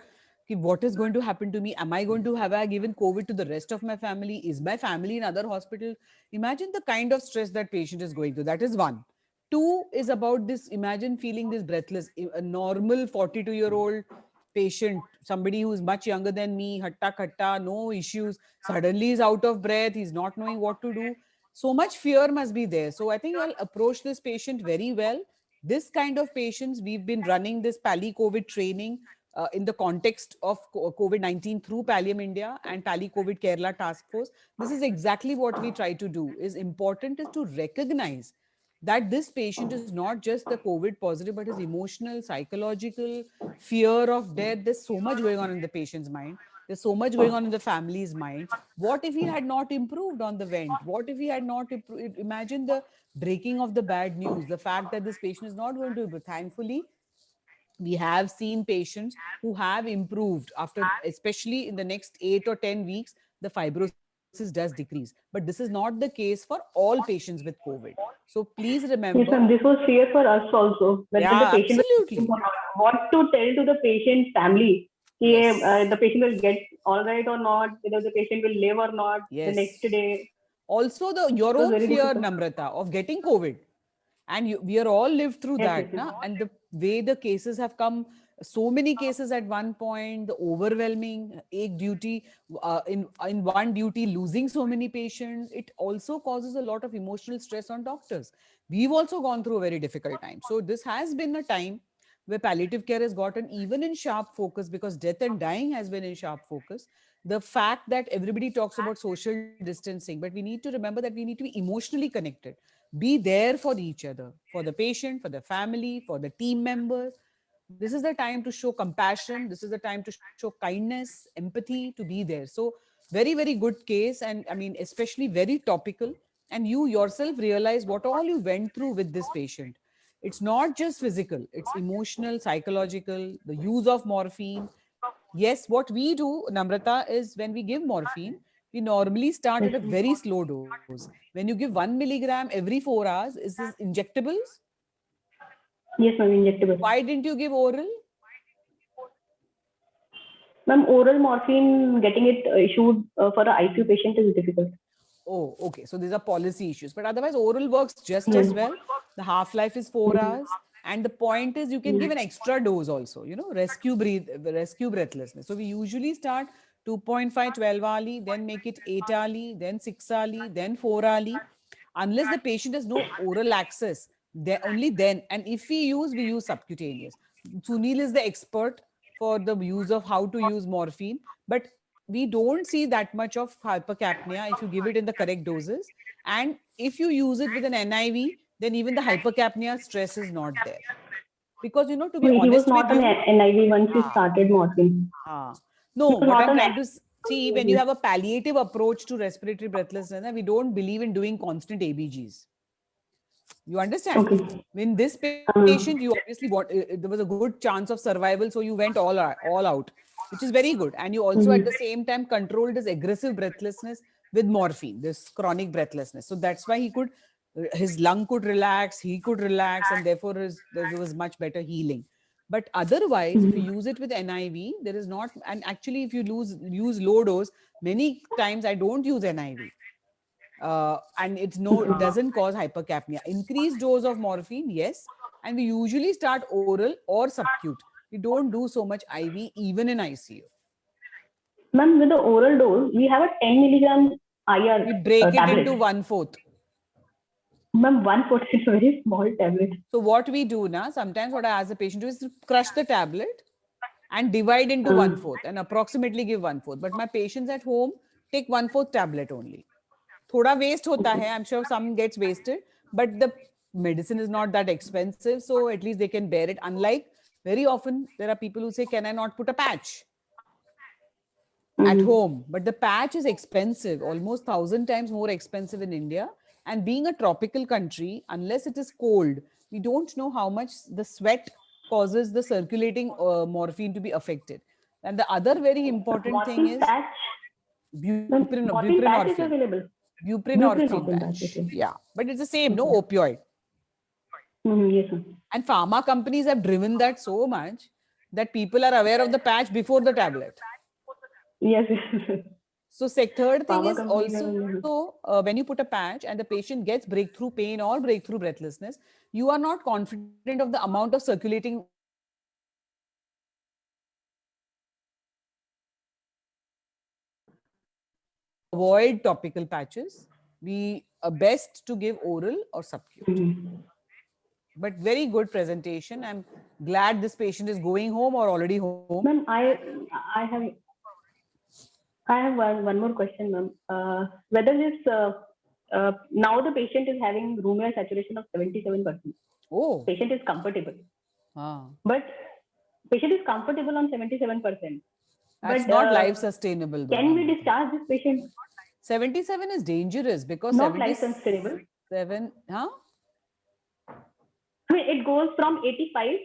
ki what is going to happen to me? Am I going to have I given COVID to the rest of my family? Is my family in other hospital? Imagine the kind of stress that patient is going through. That is one. Two is about this, imagine feeling this breathless. A normal 42-year-old patient, somebody who is much younger than me, hatta katta, no issues, suddenly is out of breath, he's not knowing what to do. So much fear must be there. So I think you all approach this patient very well. This kind of patients, we've been running this Pali COVID training in the context of COVID-19 through Pallium India and Pali COVID Kerala Task Force. This is exactly what we try to do. Is important is to recognize that this patient is not just the COVID positive, but is emotional, psychological, fear of death. There's so much going on in the patient's mind. There's so much going on in the family's mind. What if he had not improved on the vent? What if he had not improved? Imagine the breaking of the bad news, the fact that this patient is not going to improve. Thankfully, we have seen patients who have improved after, especially in the next 8 or 10 weeks, the fibrosis does decrease. But this is not the case for all patients with COVID. So please Yes, remember, ma'am. This was fear for us also, whether the yeah, patient will absolutely. improve or not. What to tell to the patient's family? The Yes. patient will get all right or not, whether the patient will live or not the next Yes. day. Also, the It your was own very fear, difficult. Namrata, of getting COVID. And we are all lived through Yes, yes, that. yes. Na? And the way the cases have come, so many cases at one point, the overwhelming ek duty, in one duty, losing so many patients, it also causes a lot of emotional stress on doctors. We've also gone through a very difficult time. So this has been a time where palliative care has gotten even in sharp focus because death and dying has been in sharp focus. The fact that everybody talks about social distancing, but we need to remember that we need to be emotionally connected, be there for each other, for the patient, for the family, for the team members. This is the time to show compassion. This is the time to show kindness, empathy, to be there. So very, very good case. And I mean, especially very topical. And you yourself realize what all you went through with this patient. It's not just physical, it's emotional, psychological, the use of morphine. Yes, what we do, Namrata, is when we give morphine, we normally start Yes, at a ma'am. very slow dose. When you give 1 milligram every 4 hours, is this injectables? Yes, ma'am. Injectable. Why didn't you give oral? Ma'am, oral morphine, getting it issued for a ICU patient is difficult. Oh, okay. So these are policy issues. But otherwise, oral works just as Yes. well. The half life is 4 hours. And the point is, you can give an extra dose also, rescue breathlessness. So we usually start 2.5 12 hourly, then make it 8 hourly, then 6 hourly, then 4 hourly. Unless the patient has no oral access, only then. And if we use subcutaneous. Sunil is the expert for the use of how to use morphine. But we don't see that much of hypercapnia if you give it in the correct doses. And if you use it with an NIV, then even the hypercapnia stress is not there. Because, to be He was honest with not on you, NIV once he ah, started morphine. no, He was what not I'm on trying to see, when you NIV. have a palliative approach to respiratory breathlessness, we don't believe in doing constant ABGs. You understand? Okay. In this patient, you obviously there was a good chance of survival, so you went all out, which is very good. And you also at the same time controlled his aggressive breathlessness with morphine, this chronic breathlessness. So that's why his lung could relax, he could relax, and therefore there was much better healing. But otherwise, if you use it with NIV, there is not, and actually if you use low dose, many times I don't use NIV. And it doesn't cause hypercapnia. Increased dose of morphine, yes. And we usually start oral or subcute. We don't do so much IV even in ICU. Ma'am, with the oral dose, we have a 10 milligram IR We break it tablet. into 1/4. Ma'am, 1/4 is a very small tablet. So what we do now, sometimes what I ask the patient to do is to crush the tablet and divide into 1/4 and approximately give 1/4. But my patients at home take 1/4 tablet only. Thoda waste hota hai. I'm sure some gets wasted, but the medicine is not that expensive, so at least they can bear it. Unlike very often, there are people who say, "Can I not put a patch at home?" But the patch is expensive, almost 1,000 times more expensive in India. And being a tropical country, unless it is cold, we don't know how much the sweat causes the circulating morphine to be affected. And the other very important thing is Morphine patch is available. Buprenorphine patch. Yeah, but it's the same, no opioid. Yes, sir. And pharma companies have driven that so much that people are aware of the patch before the tablet. Yes. So third thing Pharma is companies also when you put a patch and the patient gets breakthrough pain or breakthrough breathlessness, you are not confident of the amount of circulating avoid topical patches. We are best to give oral or subcute. But very good presentation. I'm glad this patient is going home or already home. Ma'am, I have one more question, ma'am. Whether this now the patient is having room air saturation of 77%. Oh, Patient is comfortable, ah. but patient is comfortable on 77%. That's But not life sustainable. Though, can we discharge this patient? 77 is dangerous because Not life sustainable. 77, huh? I mean, it goes from 85,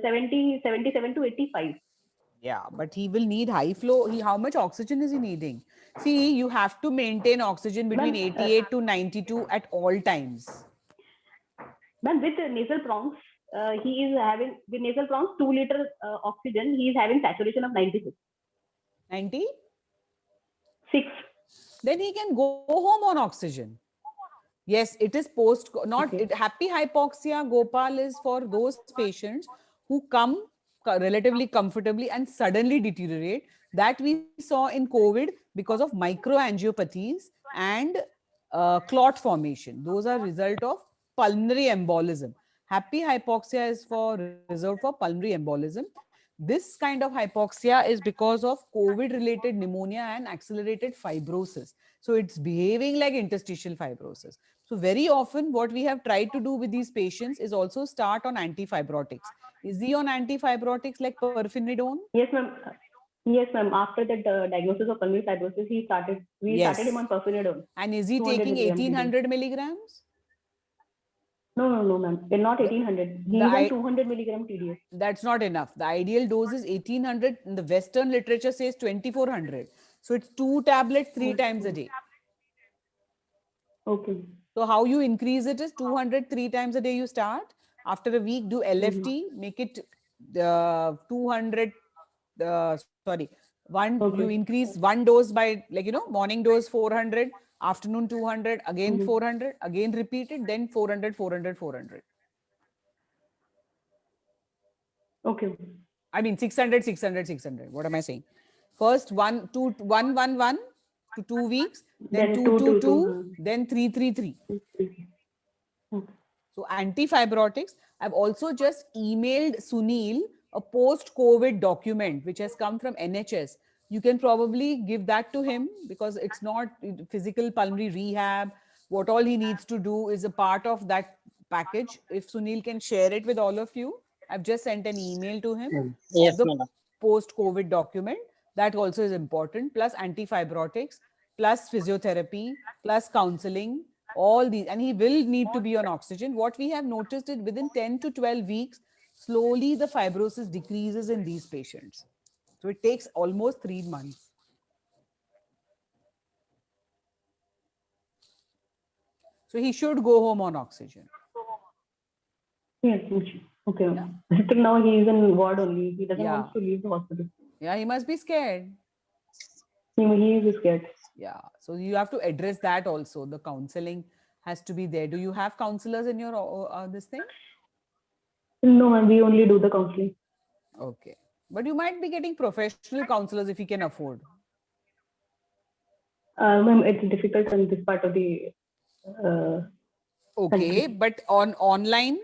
70, 77 to 85. Yeah, but he will need high flow. How much oxygen is he needing? See, you have to maintain oxygen between 88 to 92 at all times. Ma'am, with nasal prongs, he is having, with nasal prongs, 2 liter oxygen, he is having saturation of 96. 90? 6. Then he can go home on oxygen. Yes, it is happy hypoxia, Gopal, is for those patients who come relatively comfortably and suddenly deteriorate. That we saw in COVID because of microangiopathies and clot formation. Those are result of pulmonary embolism. Happy hypoxia is reserved for pulmonary embolism. This kind of hypoxia is because of COVID-related pneumonia and accelerated fibrosis. So it's behaving like interstitial fibrosis. So very often what we have tried to do with these patients is also start on antifibrotics. Is he on antifibrotics like pirfenidone? Yes, ma'am. Yes, ma'am. After that diagnosis of pulmonary fibrosis, we started him on pirfenidone. And is he taking 1800 milligrams? No, ma'am. Not 1800. He is on 200 milligram TDS. That's not enough. The ideal dose is 1800. In the Western literature says 2400. So it's 2 tablets 3 times a day. Okay. So how you increase it is 200 3 times a day you start. After a week, do LFT, make it 200, you increase one dose by, morning dose 400, afternoon 200, again 400, again repeat it, then 400, 400, 400. Okay. I mean 600, 600, 600. What am I saying? First 1 to 2 weeks, then 2, then 3. So antifibrotics. I've also just emailed Sunil a post-COVID document which has come from NHS. You can probably give that to him because it's not physical pulmonary rehab. What all he needs to do is a part of that package. If Sunil can share it with all of you, I've just sent an email to him Yes, of the madam. post-COVID document. That also is important, plus antifibrotics, plus physiotherapy, plus counseling, all these. And he will need to be on oxygen. What we have noticed is within 10 to 12 weeks, slowly the fibrosis decreases in these patients. So it takes almost 3 months. So he should go home on oxygen. Yes. Okay. Till now he is in ward only. He doesn't Yeah. want to leave the hospital. Yeah, he must be scared. He is scared. Yeah. So you have to address that also. The counseling has to be there. Do you have counselors in your this thing? No, ma'am, we only do the counseling. Okay. But you might be getting professional counselors if you can afford. Ma'am, it's difficult in this part of the. Okay, but on online?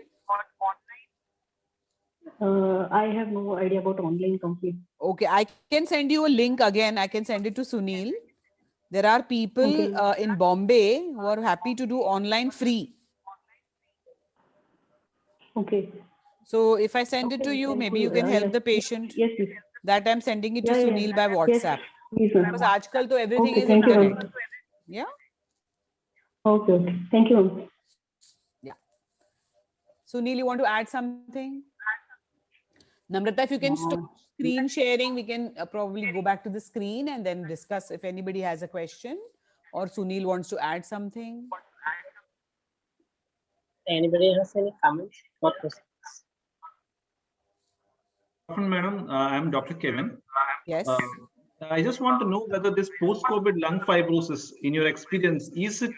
I have no idea about online counseling. Okay, I can send you a link again. I can send it to Sunil. There are people Okay. in Bombay who are happy to do online free. Okay. So if I send it to Okay, you, thank maybe you. you can help Yes. the patient. Yes, yes. That I'm sending it to Yeah, yeah, Sunil by Yes, WhatsApp. please, ma'am. Because aajkal to everything Okay, is thank you, ma'am. internet. Yeah. Okay, okay. Thank you, ma'am. Yeah. Sunil, you want to add something? Namrata, if you can stop screen sharing, we can probably go back to the screen and then discuss if anybody has a question or Sunil wants to add something. Anybody has any comments or questions? Madam, I'm Dr. Kevin. Yes. I just want to know whether this post-COVID lung fibrosis, in your experience, is it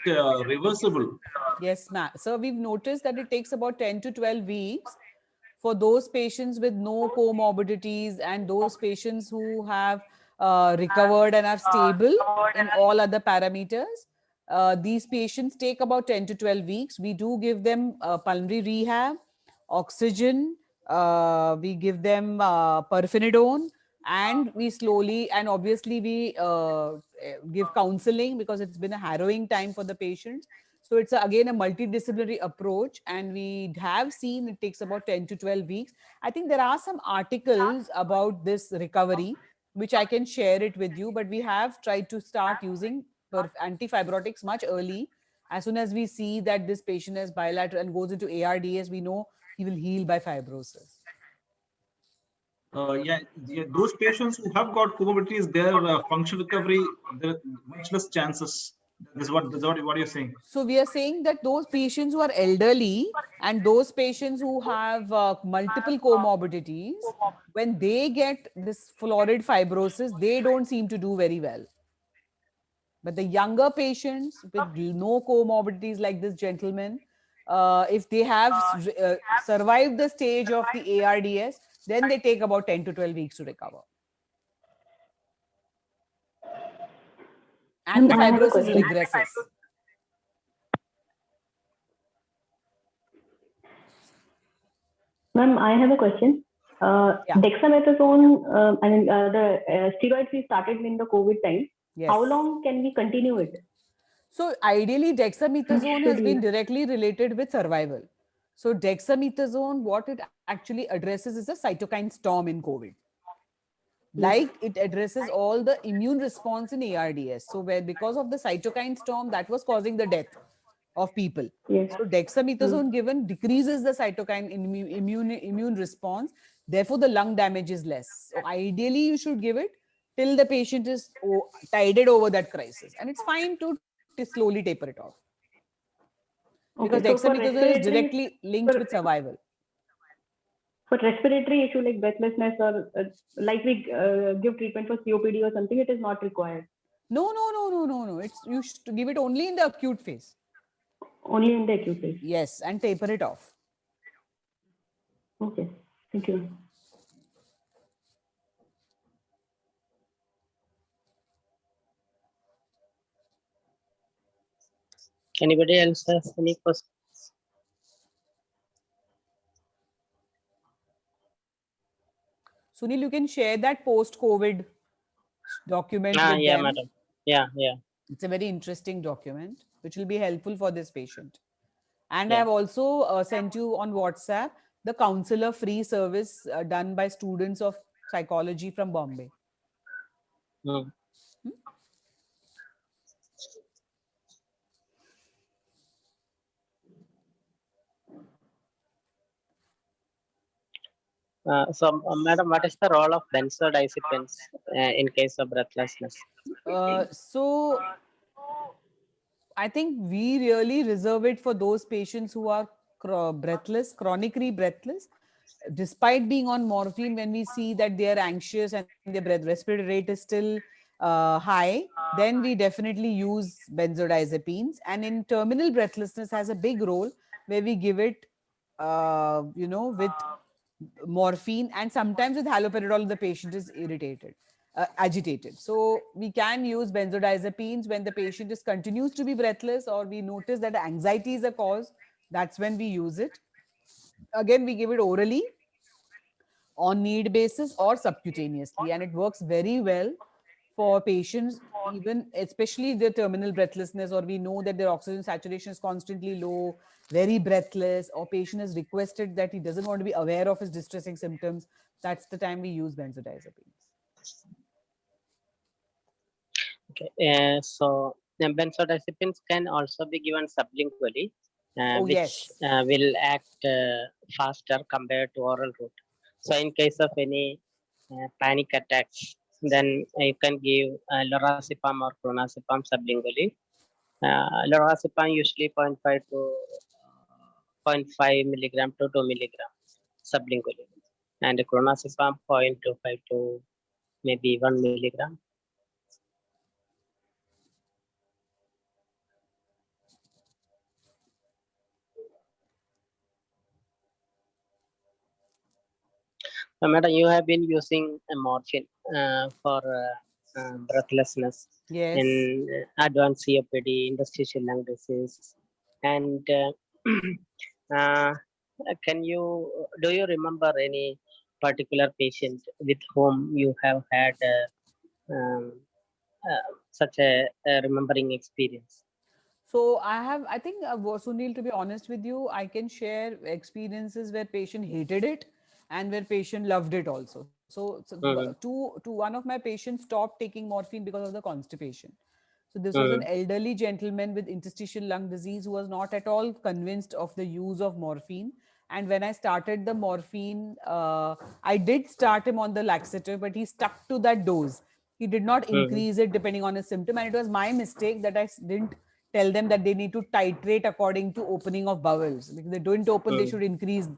reversible? Yes, ma'am. So we've noticed that it takes about 10 to 12 weeks for those patients with no comorbidities and those patients who have recovered and are stable in all other parameters. These patients take about 10 to 12 weeks. We do give them pulmonary rehab, oxygen, we give them pirfenidone, and we slowly and obviously we give counseling because it's been a harrowing time for the patients. So it's again a multidisciplinary approach, and we have seen it takes about 10 to 12 weeks. I think there are some articles about this recovery, which I can share it with you, but we have tried to start using antifibrotics much early. As soon as we see that this patient has bilateral and goes into ARDS, we know he will heal by fibrosis. Those patients who have got comorbidities, their functional recovery, there are much less chances. This is what you're saying. So we are saying that those patients who are elderly and those patients who have multiple comorbidities, when they get this florid fibrosis, they don't seem to do very well. But the younger patients with no comorbidities like this gentleman, if they have survived the stage of the ARDS, then they take about 10 to 12 weeks to recover. And the I have a fibrosis question. regresses. Ma'am, I have a question. Dexamethasone, the steroids we started in the COVID time. Yes. How long can we continue it? So ideally, dexamethasone has been directly related with survival. So dexamethasone, what it actually addresses is a cytokine storm in COVID. Like it addresses all the immune response in ARDS. So where because of the cytokine storm, that was causing the death of people. Yes. So dexamethasone given decreases the cytokine immune response. Therefore, the lung damage is less. So ideally, you should give it till the patient is tided over that crisis. And it's fine to slowly taper it off. Because dexamethasone is directly linked with survival. For respiratory issue like breathlessness or like we give treatment for COPD or something, it is not required. No. It's you should give it only in the acute phase. Only in the acute phase. Yes, and taper it off. Okay, thank you. Anybody else has any questions? Sunil, you can share that post-COVID document with them. Madam. Yeah. It's a very interesting document, which will be helpful for this patient. And I have also sent you on WhatsApp the counselor free service done by students of psychology from Bombay. Madam, what is the role of benzodiazepines in case of breathlessness? So I think we really reserve it for those patients who are breathless, chronically breathless. Despite being on morphine, when we see that they are anxious and their respiratory rate is still high, then we definitely use benzodiazepines. And in terminal breathlessness has a big role where we give it, with morphine, and sometimes with haloperidol if the patient is irritated, agitated. So we can use benzodiazepines when the patient is continues to be breathless, or we notice that anxiety is a cause. That's when we use it. Again, we give it orally on need basis or subcutaneously, and it works very well for patients, even especially the terminal breathlessness, or we know that their oxygen saturation is constantly low, very breathless, or patient has requested that he doesn't want to be aware of his distressing symptoms. That's the time we use benzodiazepines. Okay. So benzodiazepines can also be given sublingually, Oh which yes. will act faster compared to oral route. So in case of any panic attacks, then you can give lorazepam or clonazepam sublingually. Lorazepam usually zero point 0.5 to zero point 0.5 milligram to 2 milligram sublingually, and clonazepam 0.25 to maybe 1 milligram. Madam, you have been using morphine for breathlessness Yes. in advanced COPD, interstitial lung disease, and uh, do you remember any particular patient with whom you have had such a remembering experience? So I think, Sunil, to be honest with you, I can share experiences where patient hated it and where patient loved it also. Mm-hmm. To one of my patients stopped taking morphine because of the constipation. So this was an Mm-hmm. elderly gentleman with interstitial lung disease who was not at all convinced of the use of morphine. And when I started the morphine, I did start him on the laxative, but he stuck to that dose. He did not Mm-hmm. increase it depending on his symptom. And it was my mistake that I didn't tell them that they need to titrate according to opening of bowels. If they don't open, they should increase.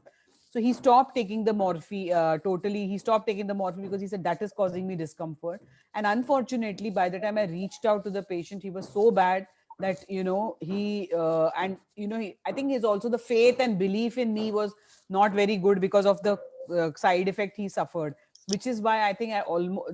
So he stopped taking the morphine totally. He stopped taking the morphine because he said that is causing me discomfort. And unfortunately, by the time I reached out to the patient, he was so bad that I think his also the faith and belief in me was not very good because of the side effect he suffered. Which is why I think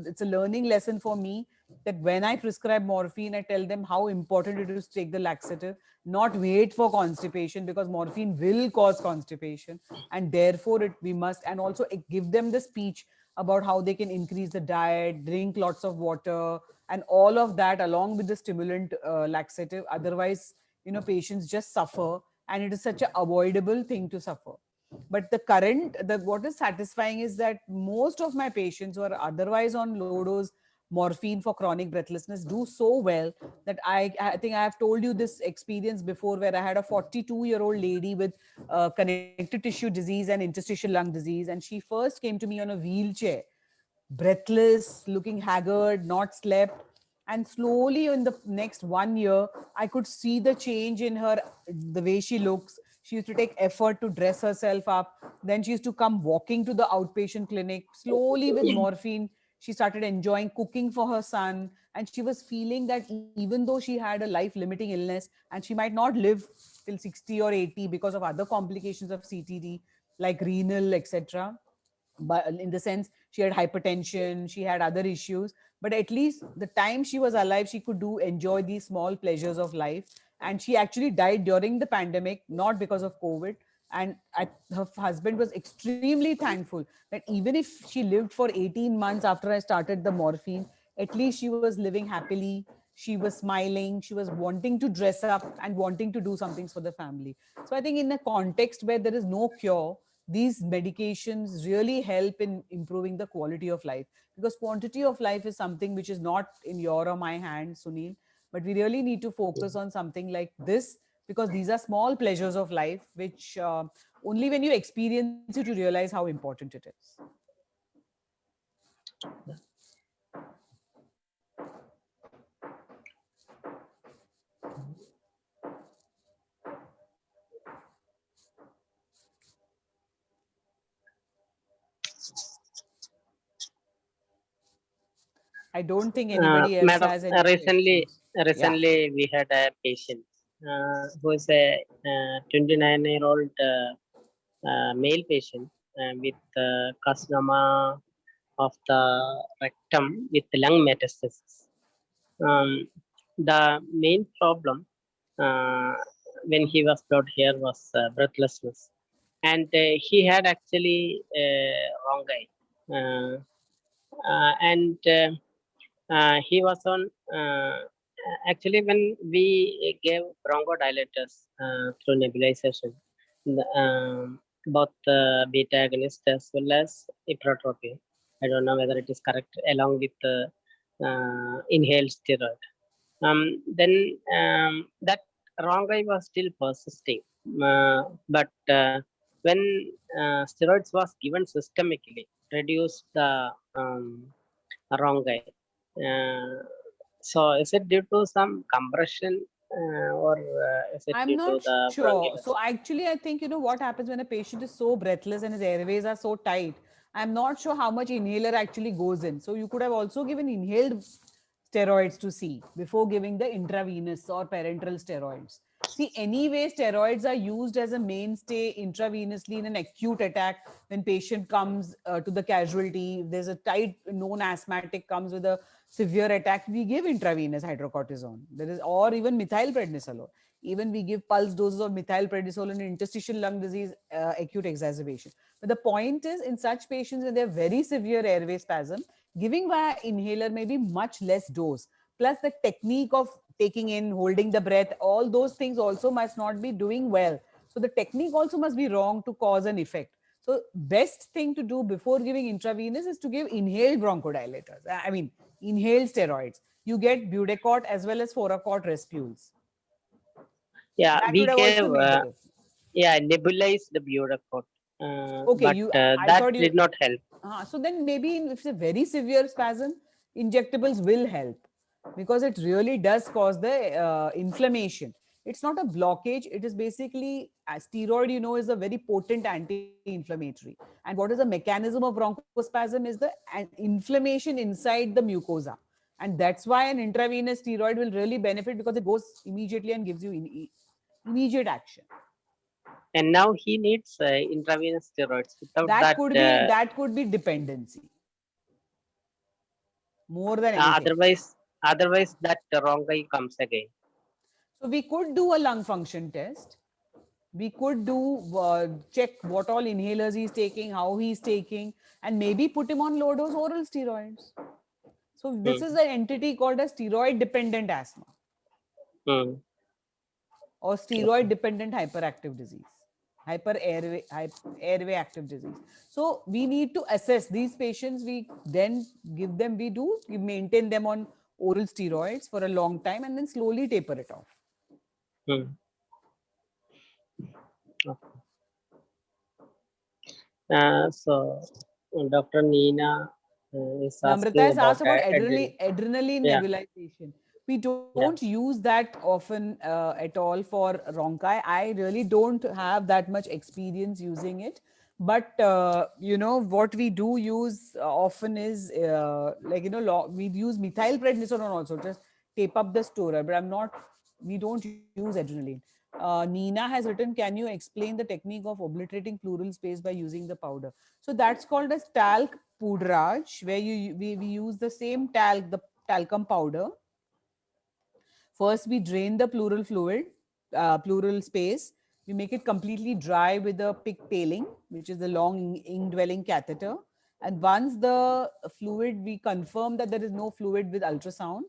it's a learning lesson for me that when I prescribe morphine, I tell them how important it is to take the laxative, not wait for constipation, because morphine will cause constipation, and therefore we must, and also give them the speech about how they can increase the diet, drink lots of water, and all of that along with the stimulant laxative. Otherwise, patients just suffer, and it is such an avoidable thing to suffer. But the what is satisfying is that most of my patients who are otherwise on low dose morphine for chronic breathlessness do so well that I think I have told you this experience before, where I had a 42-year-old lady with connective tissue disease and interstitial lung disease, and she first came to me on a wheelchair, breathless, looking haggard, not slept. And slowly, in the next 1 year, I could see the change in her, the way she looks. She used to take effort to dress herself up. Then she used to come walking to the outpatient clinic. Slowly, with morphine, she started enjoying cooking for her son. And she was feeling that even though she had a life limiting illness and she might not live till 60 or 80 because of other complications of CTD, like renal, etc., but in the sense she had hypertension, she had other issues, but at least the time she was alive she could do enjoy these small pleasures of life. And she actually died during the pandemic, not because of COVID. And her husband was extremely thankful that even if she lived for 18 months after I started the morphine, at least she was living happily, she was smiling, she was wanting to dress up and wanting to do some things for the family. So I think in a context where there is no cure, these medications really help in improving the quality of life, because quantity of life is something which is not in your or my hands, Sunil, but we really need to focus on something like this, because these are small pleasures of life which only when you experience it you realize how important it is. I don't think anybody else Madam, has any recently, questions. Yeah. we had a patient who is a 29-year-old male patient with carcinoma of the rectum with lung metastasis. The main problem uh, when he was brought here was breathlessness, and he had actually wrong eye, and he was on. Actually, when we gave bronchodilators through nebulization, both beta agonist as well as ipratropium. I don't know whether it is correct, along with inhaled steroid. Then that wrong eye was still persisting. But when steroids was given systemically, reduced the wrong eye. Uh, so is it due to some compression or is it I'm due to not the sure. bronchitis? So actually, I think what happens when a patient is so breathless and his airways are so tight. I'm not sure how much inhaler actually goes in. So you could have also given inhaled steroids to see before giving the intravenous or parenteral steroids. See, anyway, steroids are used as a mainstay intravenously in an acute attack when patient comes to the casualty. If there's a tight known asthmatic comes with a severe attack, we give intravenous hydrocortisone. There is, or even methylprednisolone. Even we give pulse doses of methylprednisolone in interstitial lung disease acute exacerbation. But the point is, in such patients when they have very severe airway spasm, giving via inhaler may be much less dose. Plus the technique of taking in, holding the breath, all those things also must not be doing well. So the technique also must be wrong to cause an effect. So best thing to do before giving intravenous is to give inhaled bronchodilators. I mean, inhaled steroids. You get Budecort as well as Foracort respules. Yeah, That we would have gave also made the difference. nebulized the Budecort, Okay, but you. I that thought you. did not help. So then maybe if it's a very severe spasm, injectables will help because it really does cause the inflammation. It's not a blockage. It is basically a steroid. Is a very potent anti-inflammatory. And what is the mechanism of bronchospasm is the inflammation inside the mucosa. And that's why an intravenous steroid will really benefit because it goes immediately and gives you immediate action. And now he needs intravenous steroids. Without that, That could be dependency more than anything. otherwise that wrong eye comes again. So we could do a lung function test. We could do check what all inhalers he's taking, how he's taking, and maybe put him on low dose oral steroids. So this Hmm. is an entity called a steroid dependent asthma Hmm. or steroid dependent hyperactive disease, airway active disease. So we need to assess these patients. We then give them, we maintain them on oral steroids for a long time and then slowly taper it off. Hmm. So Dr. Nina is Namrata asking has about asked about adrenaline. adrenaline Yeah, nebulization. We yeah. don't use that often at all for Ronchi. I really don't have that much experience using it. But, what we do use often is we use methylprednisolone also, just tape up the storer. But we don't use adrenaline. Nina has written, can you explain the technique of obliterating pleural space by using the powder? So that's called as talc pudraj, where we use the same talc, the talcum powder. First, we drain the pleural fluid, pleural space. We make it completely dry with a pigtailing, which is the long ink-dwelling catheter. And once the fluid, we confirm that there is no fluid with ultrasound.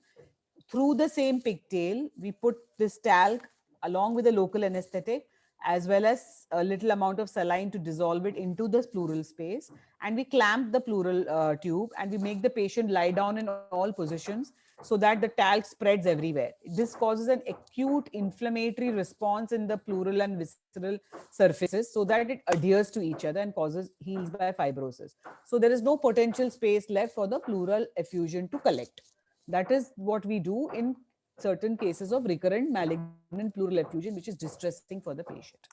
Through the same pigtail, we put this talc along with a local anesthetic as well as a little amount of saline to dissolve it into the pleural space. And we clamp the pleural tube and we make the patient lie down in all positions so that the talc spreads everywhere. This causes an acute inflammatory response in the pleural and visceral surfaces so that it adheres to each other and heals by fibrosis. So there is no potential space left for the pleural effusion to collect. That is what we do in certain cases of recurrent malignant pleural effusion, which is distressing for the patient.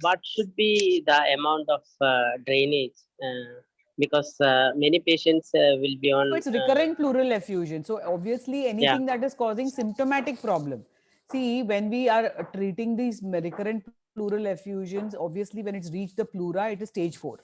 What should be the amount of drainage? Because many patients will be on. So it's recurrent pleural effusion. So obviously anything that is causing symptomatic problem. See, when we are treating these recurrent pleural effusions, obviously when it's reached the pleura, it is stage 4.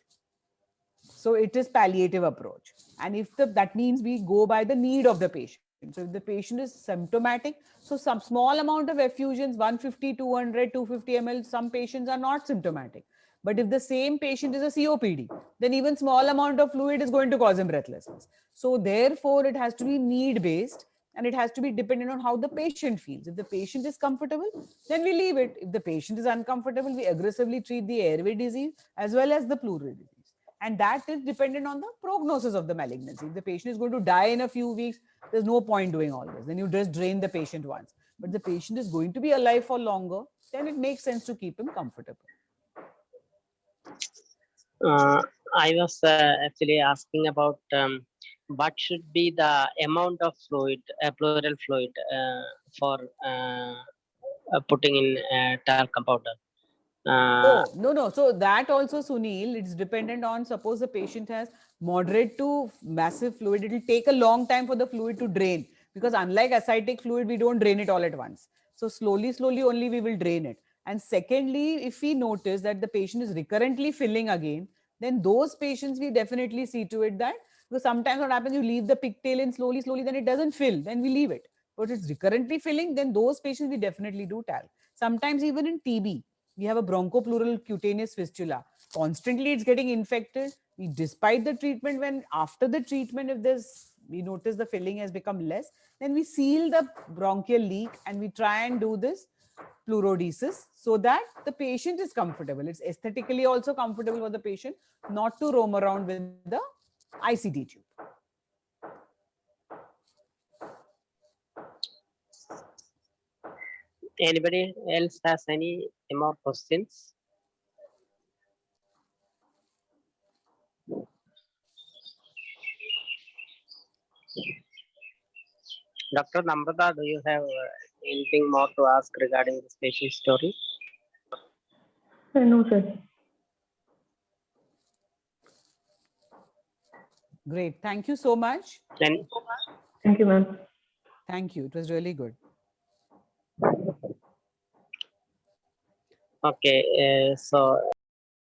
So it is palliative approach. And if that means we go by the need of the patient. So if the patient is symptomatic, so some small amount of effusions, 150, 200, 250 ml, some patients are not symptomatic. But if the same patient is a COPD, then even small amount of fluid is going to cause him breathlessness. So therefore, it has to be need-based and it has to be dependent on how the patient feels. If the patient is comfortable, then we leave it. If the patient is uncomfortable, we aggressively treat the airway disease as well as the pleural disease. And that is dependent on the prognosis of the malignancy. If the patient is going to die in a few weeks, there's no point doing all this. Then you just drain the patient once. But the patient is going to be alive for longer, then it makes sense to keep him comfortable. I was actually asking about what should be the amount of fluid, pleural fluid, for putting in talcum powder. No. So that also, Sunil, it's dependent on, suppose the patient has moderate to massive fluid, it will take a long time for the fluid to drain, because unlike ascitic fluid, we don't drain it all at once. So slowly only we will drain it. And secondly, if we notice that the patient is recurrently filling again, then those patients we definitely see to it that, because sometimes what happens, you leave the pigtail in slowly, then it doesn't fill, then we leave it. But it's recurrently filling, then those patients we definitely do talc. Sometimes even in TB, we have a bronchopleural cutaneous fistula. Constantly it's getting infected. We, despite the treatment, when after the treatment, if we notice the filling has become less, then we seal the bronchial leak and we try and do this pleurodesis so that the patient is comfortable. It's aesthetically also comfortable for the patient not to roam around with the ICD tube. Anybody else has any more questions? Dr. Namrata, do you have anything more to ask regarding this patient story? No, sir. Great. Thank you so much. Then, Thank you, ma'am. Thank you. It was really good. okay, so